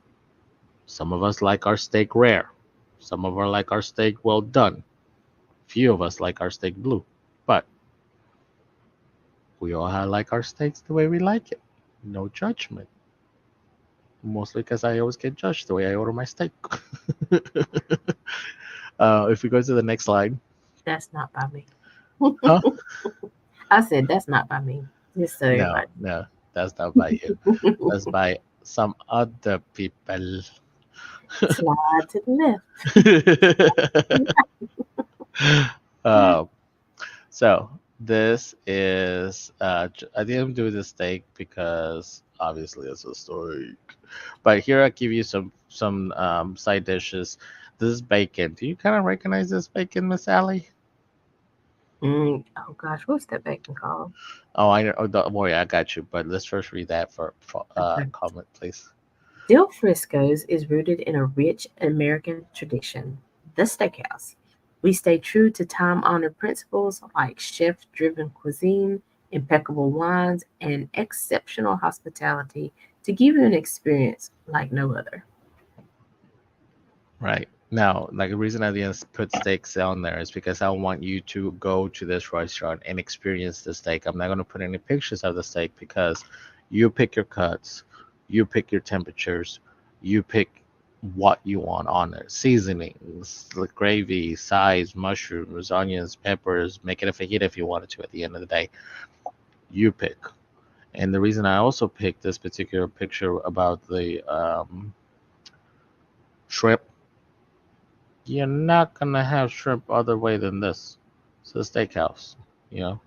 Some of us like our steak rare. Some of us like our steak well done. Few of us like our steak blue. But we all have like our steaks the way we like it. No judgment. Mostly because I always get judged the way I order my steak. If we go to the next slide, That's not by me. huh? I said that's not by me. Just so No, everybody. no, that's not by you. That's by some other people. Slide to the left. um, so this is I didn't do the steak because obviously it's a steak. But here I give you some side dishes. This is bacon. Do you kind of recognize this bacon, Miss Allie? Oh gosh, what's that bacon called? Oh, I know. Oh, don't worry, I got you. But let's first read that for Okay. comment, please. Del Frisco's is rooted in a rich American tradition, the steakhouse. We stay true to time honored principles like chef driven cuisine, impeccable wines, and exceptional hospitality to give you an experience like no other. Right. Now, like the reason I didn't put steaks on there is because I want you to go to this restaurant and experience the steak. I'm not going to put any pictures of the steak because you pick your cuts, you pick your temperatures, you pick what you want on it. Seasonings, the gravy, size, mushrooms, onions, peppers, make it a fajita if you wanted to at the end of the day. You pick. And the reason I also picked this particular picture about the shrimp, you're not gonna have shrimp other way than this. It's a steakhouse, you know.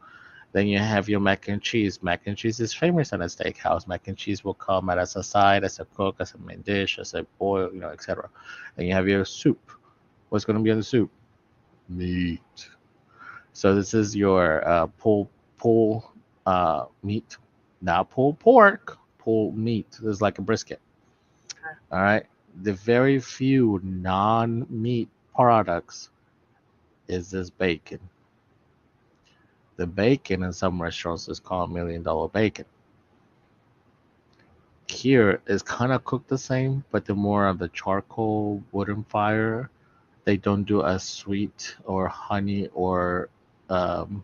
Then you have your mac and cheese. Mac and cheese is famous in a steakhouse. Mac and cheese will come out as a side, as a cook, as a main dish, as a boil, etc. Then you have your soup. What's gonna be in the soup? Meat. So this is your pull meat, not pulled pork. Pulled meat. This is like a brisket. All right. The very few non-meat products is this bacon. The bacon in some restaurants is called $1 million bacon. Here is kind of cooked the same, but the more of the charcoal wooden fire. They don't do as sweet or honey or um,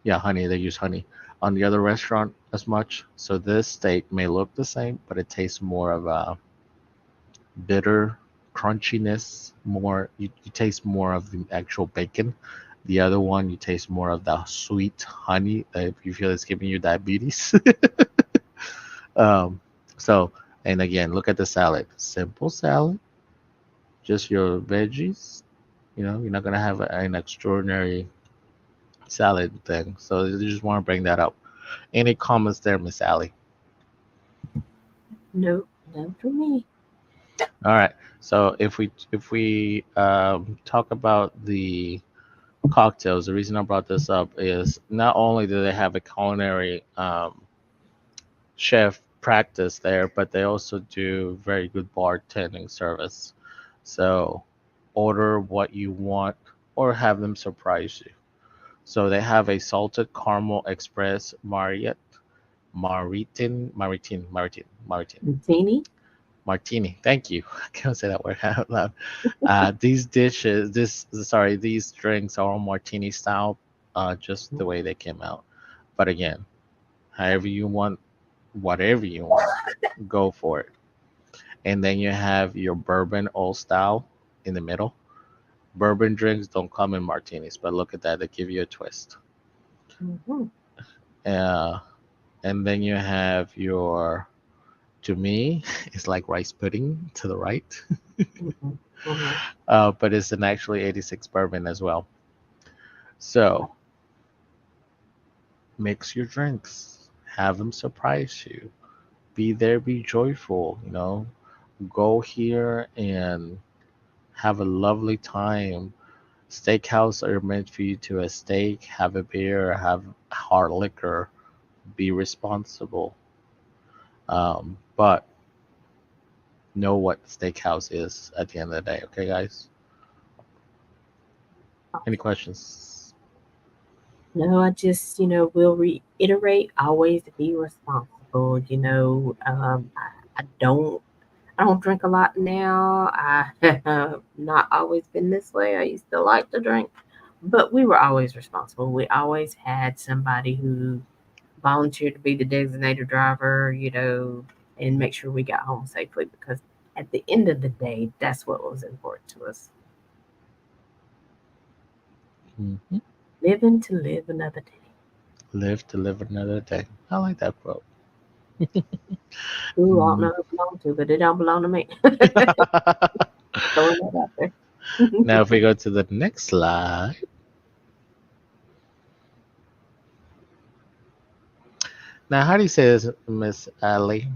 yeah, honey. They use honey on the other restaurant as much. So this steak may look the same, but it tastes more of a bitter crunchiness. You taste more of the actual bacon. The other one, you taste more of the sweet honey that you feel it's giving you diabetes. um, so, and again, look at the salad. Simple salad, just your veggies. You're not gonna have an extraordinary salad thing. So you just want to bring that up. Any comments there, Miss Allie? Nope, none for me. All right. So if we talk about the cocktails, the reason I brought this up is not only do they have a culinary chef practice there, but they also do very good bartending service. So order what you want or have them surprise you. So they have a salted caramel express Maritin, Martini? martini. Thank you. I can't say that word out loud. These drinks are all martini style, just the way they came out. But again, however you want, whatever you want, go for it. And then you have your bourbon old style in the middle. Bourbon drinks don't come in martinis, but look at that, they give you a twist. Mm-hmm. Uh, and then you have your, to me, it's like rice pudding to the right, Mm-hmm. Mm-hmm. but it's an actually 86 bourbon as well. So mix your drinks, have them surprise you, be there, be joyful, go here and have a lovely time. Steakhouse are meant for you to a steak, have a beer, have hard liquor, be responsible. But know what steakhouse is at the end of the day, okay, guys? Any questions? No, I just, will reiterate always be responsible. I don't drink a lot now. I have not always been this way. I used to like to drink, but we were always responsible. We always had somebody who volunteered to be the designated driver, and make sure we got home safely because at the end of the day, that's what was important to us. Hmm. Living to live another day. Live to live another day. I like that quote. Who I don't Mm. know who it belong to, but it don't belong to me. Throwing that out there. Now, if we go to the next slide. Now, how do you say this, Miss Ali?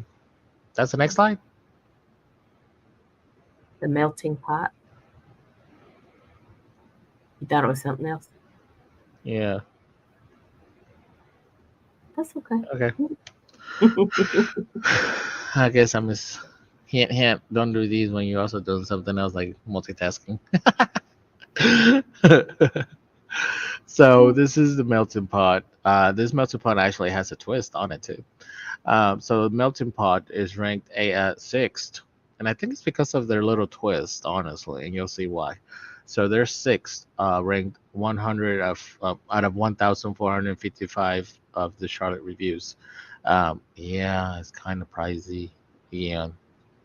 That's the next slide? The melting pot. You thought it was something else? Yeah. That's okay. Okay. I guess I'm just hint hint. Don't do these when you're also doing something else like multitasking. So this is the melting pot. This melting pot actually has a twist on it too. So the melting pot is ranked a at sixth, and I think it's because of their little twist, honestly, and you'll see why. So they're sixth, ranked 100 out of 1,455 of the Charlotte reviews. Yeah, it's kind of pricey. Yeah,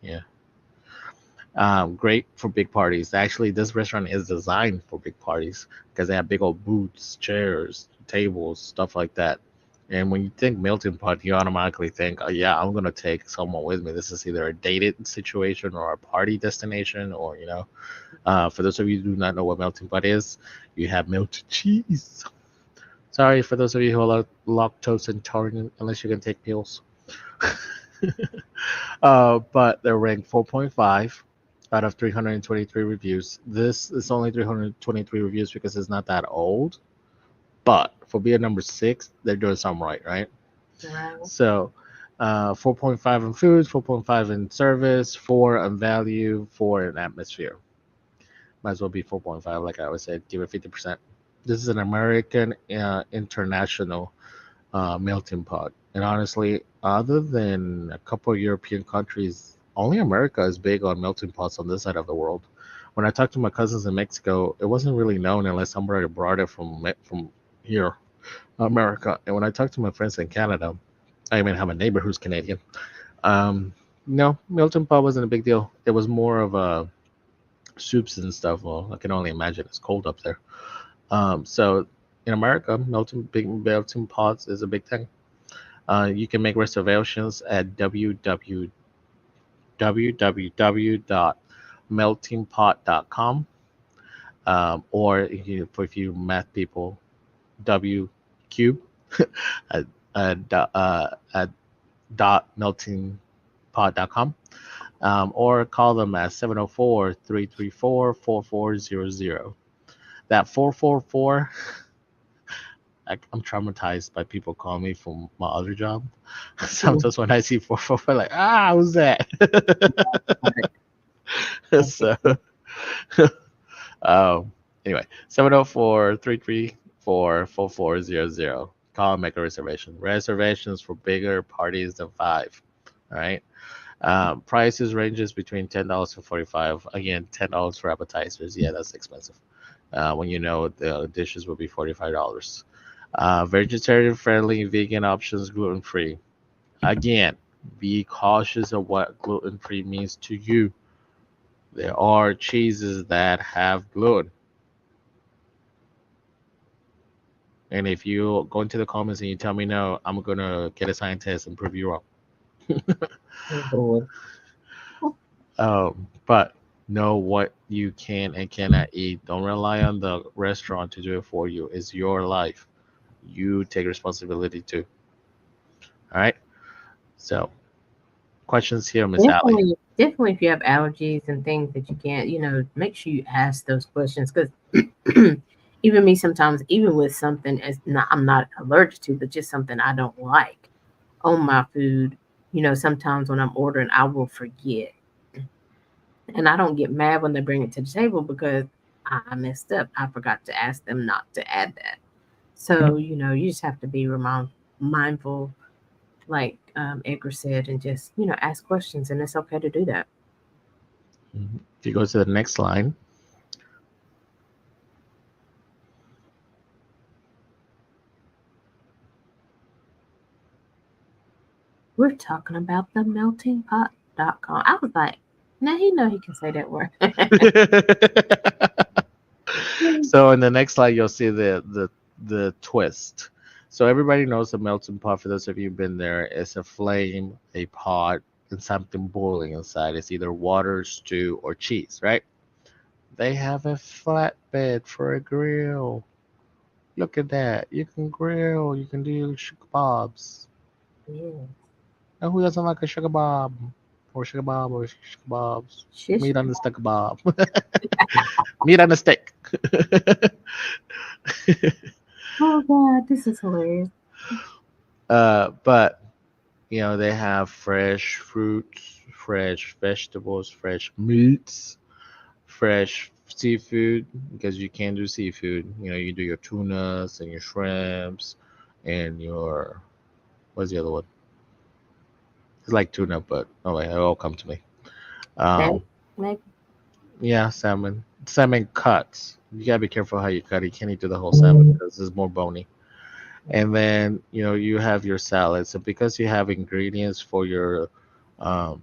yeah. Great for big parties. Actually, this restaurant is designed for big parties because they have big old booths, chairs, tables, stuff like that. And when you think melting pot, you automatically think, oh, yeah, I'm going to take someone with me. This is either a dated situation or a party destination, or, for those of you who do not know what melting pot is, you have melted cheese. Sorry for those of you who are lactose intolerant, unless you can take pills. But they're ranked 4.5 out of 323 reviews. This is only 323 reviews because it's not that old. But for being number six, they're doing something right, right? Right. So 4.5 in food, 4.5 in service, 4 in value, 4 in atmosphere. Might as well be 4.5, like I always said, give it 50%. This is an American international melting pot. And honestly, other than a couple of European countries, only America is big on melting pots on this side of the world. When I talked to my cousins in Mexico, it wasn't really known unless somebody brought it from here, America. And when I talked to my friends in Canada, I even have a neighbor who's Canadian. Um, no, melting pot wasn't a big deal. It was more of a soups and stuff. Well, I can only imagine it's cold up there. So in America, melting pots is a big thing. You can make reservations at www.meltingpot.com, or if you math people, W cube at, at .meltingpot.com, or call them at 704-334-4400. That 444, I'm traumatized by people calling me from my other job. Sometimes when I see 444, like, who's that? So, um, anyway, 704-334-4400. Call and make a reservation. Reservations for bigger parties than five. All right. Prices ranges between $10 and 45. Again, $10 for appetizers. Yeah, that's expensive. When you know the dishes will be $45. Vegetarian friendly, vegan options, gluten free. Again, be cautious of what gluten free means to you. There are cheeses that have gluten. And if you go into the comments and you tell me no, I'm going to get a scientist and prove you wrong. Oh, Lord. But know what you can and cannot eat. Don't rely on the restaurant to do it for you. It's your life. You take responsibility too. All right. So, questions here, Miss Allie. Definitely, if you have allergies and things that you can't, make sure you ask those questions because even me sometimes, even with something as not I'm not allergic to, but just something I don't like on my food, sometimes when I'm ordering, I will forget, and I don't get mad when they bring it to the table because I messed up. I forgot to ask them not to add that. So you just have to be mindful, like Edgar said, and just ask questions, and it's okay to do that. Mhm. If you go to the next line, We're talking about the meltingpot.com. I was like, now he know he can say that word. So in the next slide, you'll see the twist. So everybody knows the melting pot. For those of you who've been there, it's a flame, a pot, and something boiling inside. It's either water, stew, or cheese, right? They have a flatbed for a grill. Look at that. You can grill. You can do sugar bobs. Yeah. And who doesn't like a sugar bob? Or sugar bob or sugar bobs? Shish. Meat on the stick bob. Meat on the stick. Oh God, this is hilarious. But they have fresh fruits, fresh vegetables, fresh meats, fresh seafood because you can do seafood. You do your tunas and your shrimps and your what's the other one? It's like tuna, but oh wait, it'll all come to me. That Um, maybe. yeah, salmon. Salmon cuts. You gotta be careful how you cut it. You can't eat through the whole salmon because it's more bony. And then you have your salad. So because you have ingredients for your um,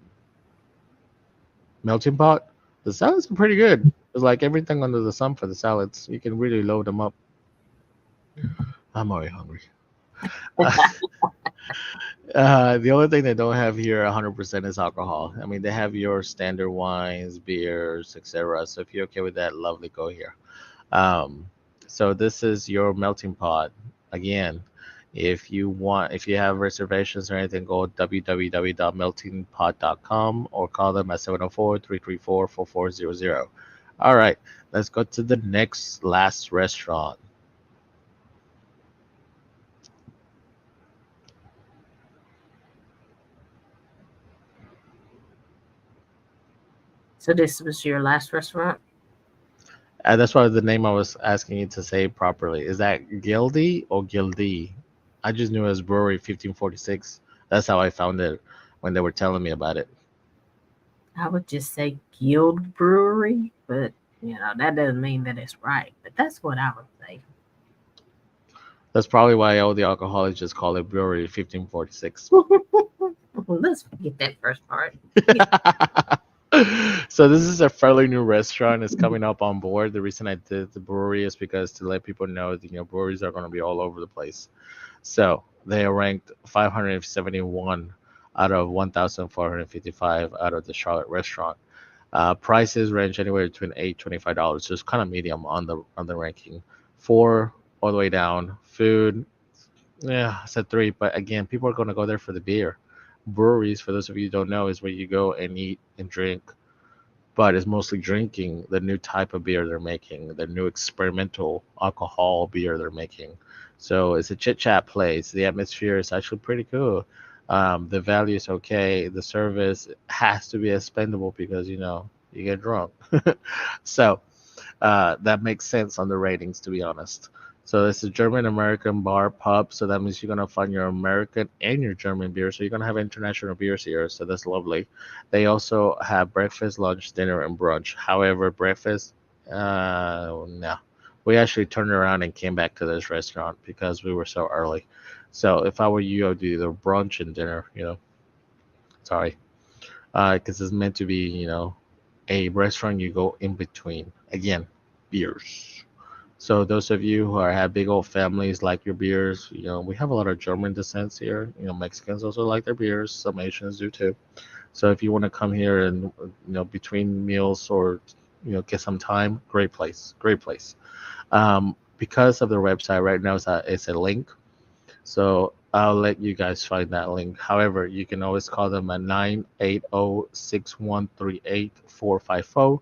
melting pot, the salads are pretty good. It's like everything under the sun for the salads. You can really load them up. I'm already hungry. The only thing they don't have here 100% is alcohol. I mean, they have your standard wines, beers, etc. So if you're okay with that, lovely, go here. Um, so this is your melting pot. Again, if you have reservations or anything, go www.meltingpot.com or call them at 704-334-4400. All right, let's go to the next last restaurant. So this was your last restaurant? That's why the name I was asking you to say properly. Is that Gildy or Gildy? I just knew it was Brewery 1546. That's how I found it when they were telling me about it. I would just say Guild Brewery, but that doesn't mean that it's right. But that's what I would say. That's probably why all the alcoholics just call it Brewery 1546. Let's forget that first part. So this is a fairly new restaurant. It's coming up on board. The reason I did the brewery is because to let people know that breweries are going to be all over the place. So they are ranked 571 out of 1,455 out of the Charlotte restaurant. Prices range anywhere between $8 to $25, so it's kind of medium on the ranking. Four all the way down. Food, yeah, I said three, but again, people are going to go there for the beer. Breweries, for those of you who don't know, is where you go and eat and drink, but it's mostly drinking the new type of beer they're making, the new experimental alcohol beer they're making. So it's a chit chat place. The atmosphere is actually pretty cool. The value is okay. The service has to be expendable because you get drunk. So that makes sense on the ratings, to be honest. So it's a German American bar pub. So that means you're gonna find your American and your German beer. So you're gonna have international beers here. So that's lovely. They also have breakfast, lunch, dinner, and brunch. However, breakfast, no. We actually turned around and came back to this restaurant because we were so early. So if I were you, I'd do either brunch and dinner. Sorry, because it's meant to be, a restaurant you go in between. Again, beers. So those of you who have big old families like your beers, we have a lot of German descents here. Mexicans also like their beers. Some Asians do too. So if you want to come here and between meals or get some time, great place, great place. Because of the website right now, it's a link. So I'll let you guys find that link. However, you can always call them at 980-613-8450.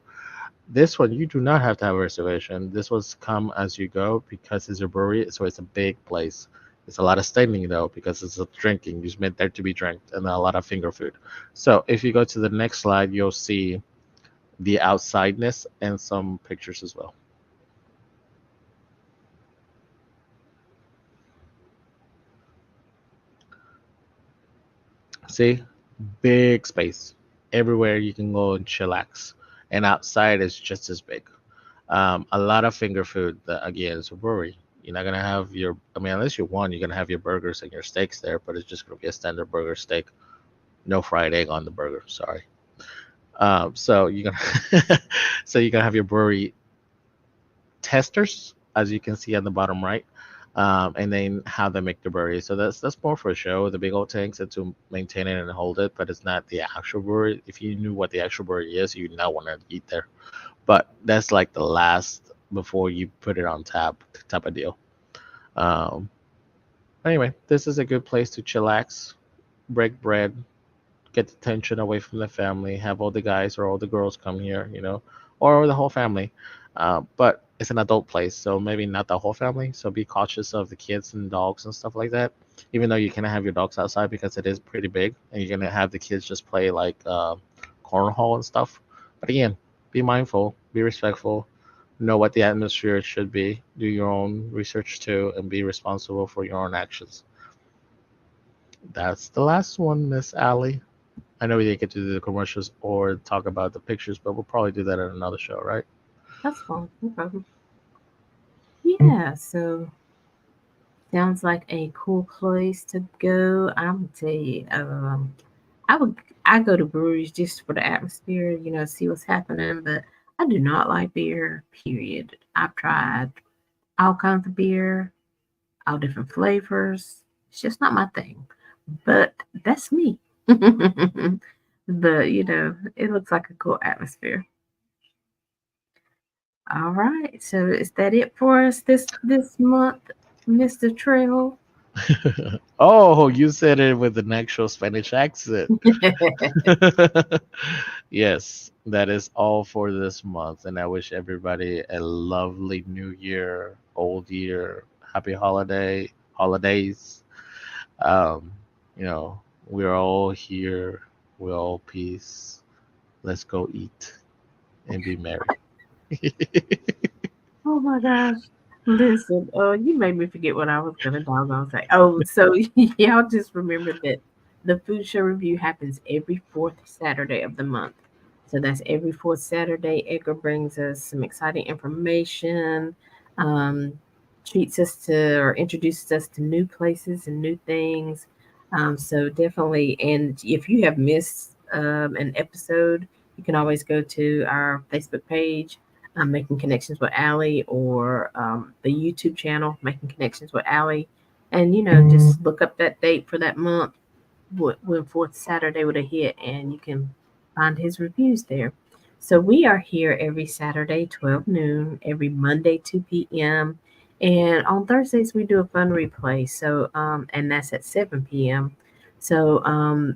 This one, you do not have to have a reservation. This was come as you go because it's a brewery, so it's a big place. It's a lot of standing though because it's a drinking. It's meant there to be drank and a lot of finger food. So if you go to the next slide, you'll see the outsideness and some pictures as well. See, big space everywhere you can go and chillax, and outside is just as big. A lot of finger food. That again is a brewery. You're not gonna have your. I mean, unless you want, you're gonna have your burgers and your steaks there, but it's just gonna be a standard burger steak. No fried egg on the burger. Sorry. So you're gonna so you're gonna have your brewery testers, as you can see on the bottom right, and then how they make the brewery. So that's more for a show. The big old tanks and to maintain it and hold it, but it's not the actual brewery. If you knew what the actual brewery is, you'd not want to eat there. But that's like the last before you put it on tap type of deal. Um, anyway, this is a good place to chillax, break bread, get the tension away from the family, have all the guys or all the girls come here, or the whole family. But it's an adult place, so maybe not the whole family. So be cautious of the kids and dogs and stuff like that. Even though you cannot have your dogs outside because it is pretty big, and you're gonna have the kids just play like cornhole and stuff. But again, be mindful, be respectful, know what the atmosphere should be, do your own research too, and be responsible for your own actions. That's the last one, Miss Allie. I know we didn't get to do the commercials or talk about the pictures, but we'll probably do that in another show, right? That's fine, no problem. Yeah, so sounds like a cool place to go. I'm gonna tell you, I would I go to breweries just for the atmosphere, see what's happening, but I do not like beer, period. I've tried all kinds of beer, all different flavors. It's just not my thing. But that's me. But it looks like a cool atmosphere. All right. So is that it for us this month, Mr. Trail? Oh, you said it with an actual Spanish accent. Yes, that is all for this month, and I wish everybody a lovely New Year, Old Year, Happy holidays. Um, we're all here, we're all peace. Let's go eat and be merry. Oh my gosh. Listen, you made me forget what I was gonna doggone say. Oh, so y'all just remember that the food show review happens every fourth Saturday of the month. So that's every fourth Saturday. Edgar brings us some exciting information, um, treats us to or introduces us to new places and new things. So definitely, and if you have missed an episode, you can always go to our Facebook page, Making Connections with Aly, or the YouTube channel, Making Connections with Aly. And, just look up that date for that month, when fourth Saturday would have hit, and you can find his reviews there. So we are here every Saturday, 12 noon, every Monday, 2 p.m. And on Thursdays, we do a fun replay. So, and that's at 7 p.m. So,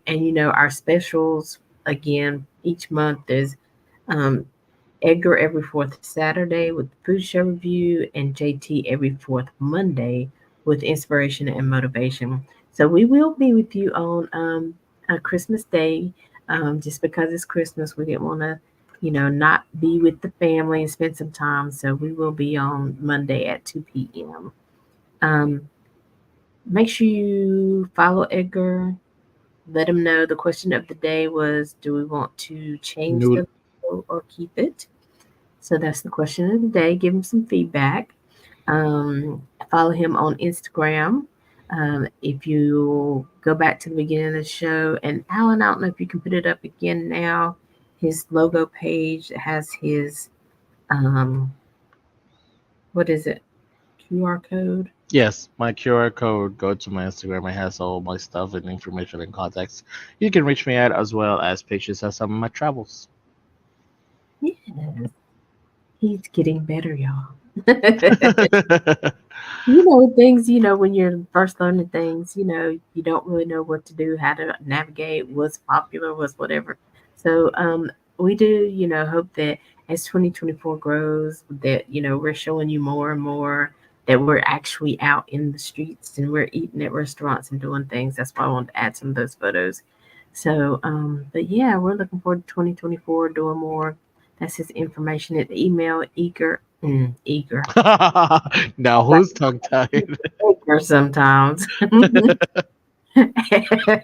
and our specials again each month is um, Edgar every fourth Saturday with the food show review, and JT every fourth Monday with inspiration and motivation. So we will be with you on Christmas Day. Just because it's Christmas, we didn't want to, not be with the family and spend some time. So we will be on Monday at 2 p.m. Um, Make sure you follow Edgar. Let him know the question of the day was, do we want to change Noodle. the logo or keep it? So that's the question of the day. Give him some feedback. Follow him on Instagram. If you go back to the beginning of the show, and Alan, I don't know if you can put it up again now. His logo page has his what is it? QR code. Yes, my QR code. Go to my Instagram. It has all my stuff and information and contacts. You can reach me at as well as pictures of some of my travels. Yes, he's getting better, y'all. Things, when you're first learning things, you don't really know what to do, how to navigate, what's popular, what's whatever. So, we do, hope that as 2024 grows, that, we're showing you more and more that we're actually out in the streets and we're eating at restaurants and doing things. That's why I wanted to add some of those photos. So, but yeah, we're looking forward to 2024 doing more. That's his information at the email, eager. Now who's tongue tied? Or sometimes. Edgar.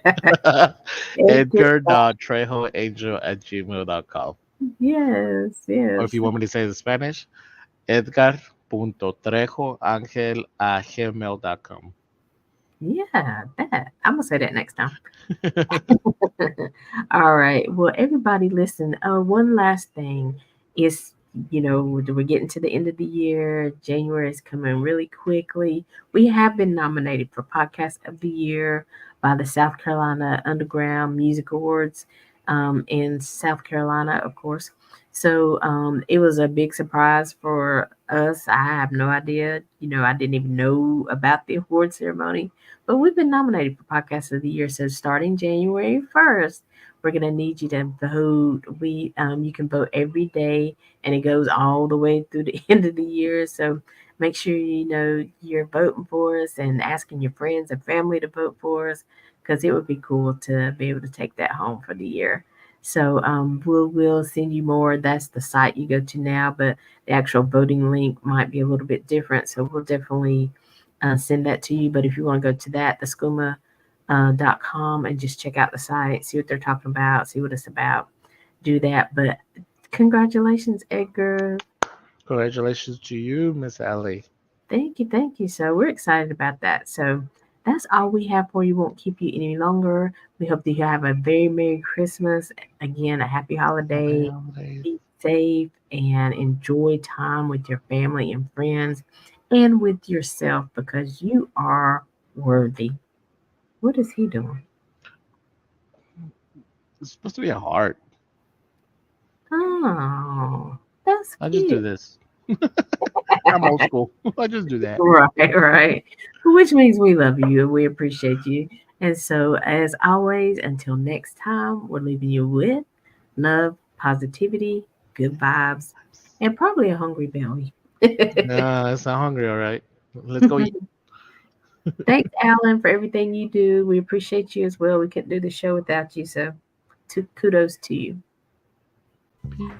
Edgar.trejoangel@gmail.com. Yes, Or if yes. you want me to say it in Spanish, edgar.trejoangel@gmail.com. Yeah, that. I'm gonna say that next time. All right. Well, everybody, listen. One last thing is, we're getting to the end of the year. January is coming really quickly. We have been nominated for Podcast of the Year by the South Carolina Underground Music Awards in South Carolina, of course. So it was a big surprise for us. I have no idea. I didn't even know about the award ceremony, but we've been nominated for Podcast of the Year. So starting January 1st, we're gonna need you to vote. You can vote every day, and it goes all the way through the end of the year. So make sure you know you're voting for us and asking your friends and family to vote for us, because it would be cool to be able to take that home for the year. So we'll send you more. That's the site you go to now, but the actual voting link might be a little bit different. So we'll definitely send that to you. But if you want to go to that, the .com, and just check out the site, see what they're talking about, see what it's about, do that. But congratulations, Edgar. Congratulations to you, Miss Aly. Thank you, thank you. So we're excited about that. So that's all we have for you. Won't keep you any longer. We hope that you have a very Merry Christmas. Again, a happy Happy holiday. holidays. Be safe and enjoy time with your family and friends and with yourself, because you are worthy. What is he doing? It's supposed to be a heart. Oh, that's I just do cute. this. I'm old school. I just do that. Right, right. Which means we love you and we appreciate you. And so, as always, until next time, we're leaving you with love, positivity, good vibes, and probably a hungry belly. It's not hungry, all right. Let's go eat. Thanks, Alan, for everything you do. We appreciate you as well. We couldn't do the show without you. So, kudos to you. Peace.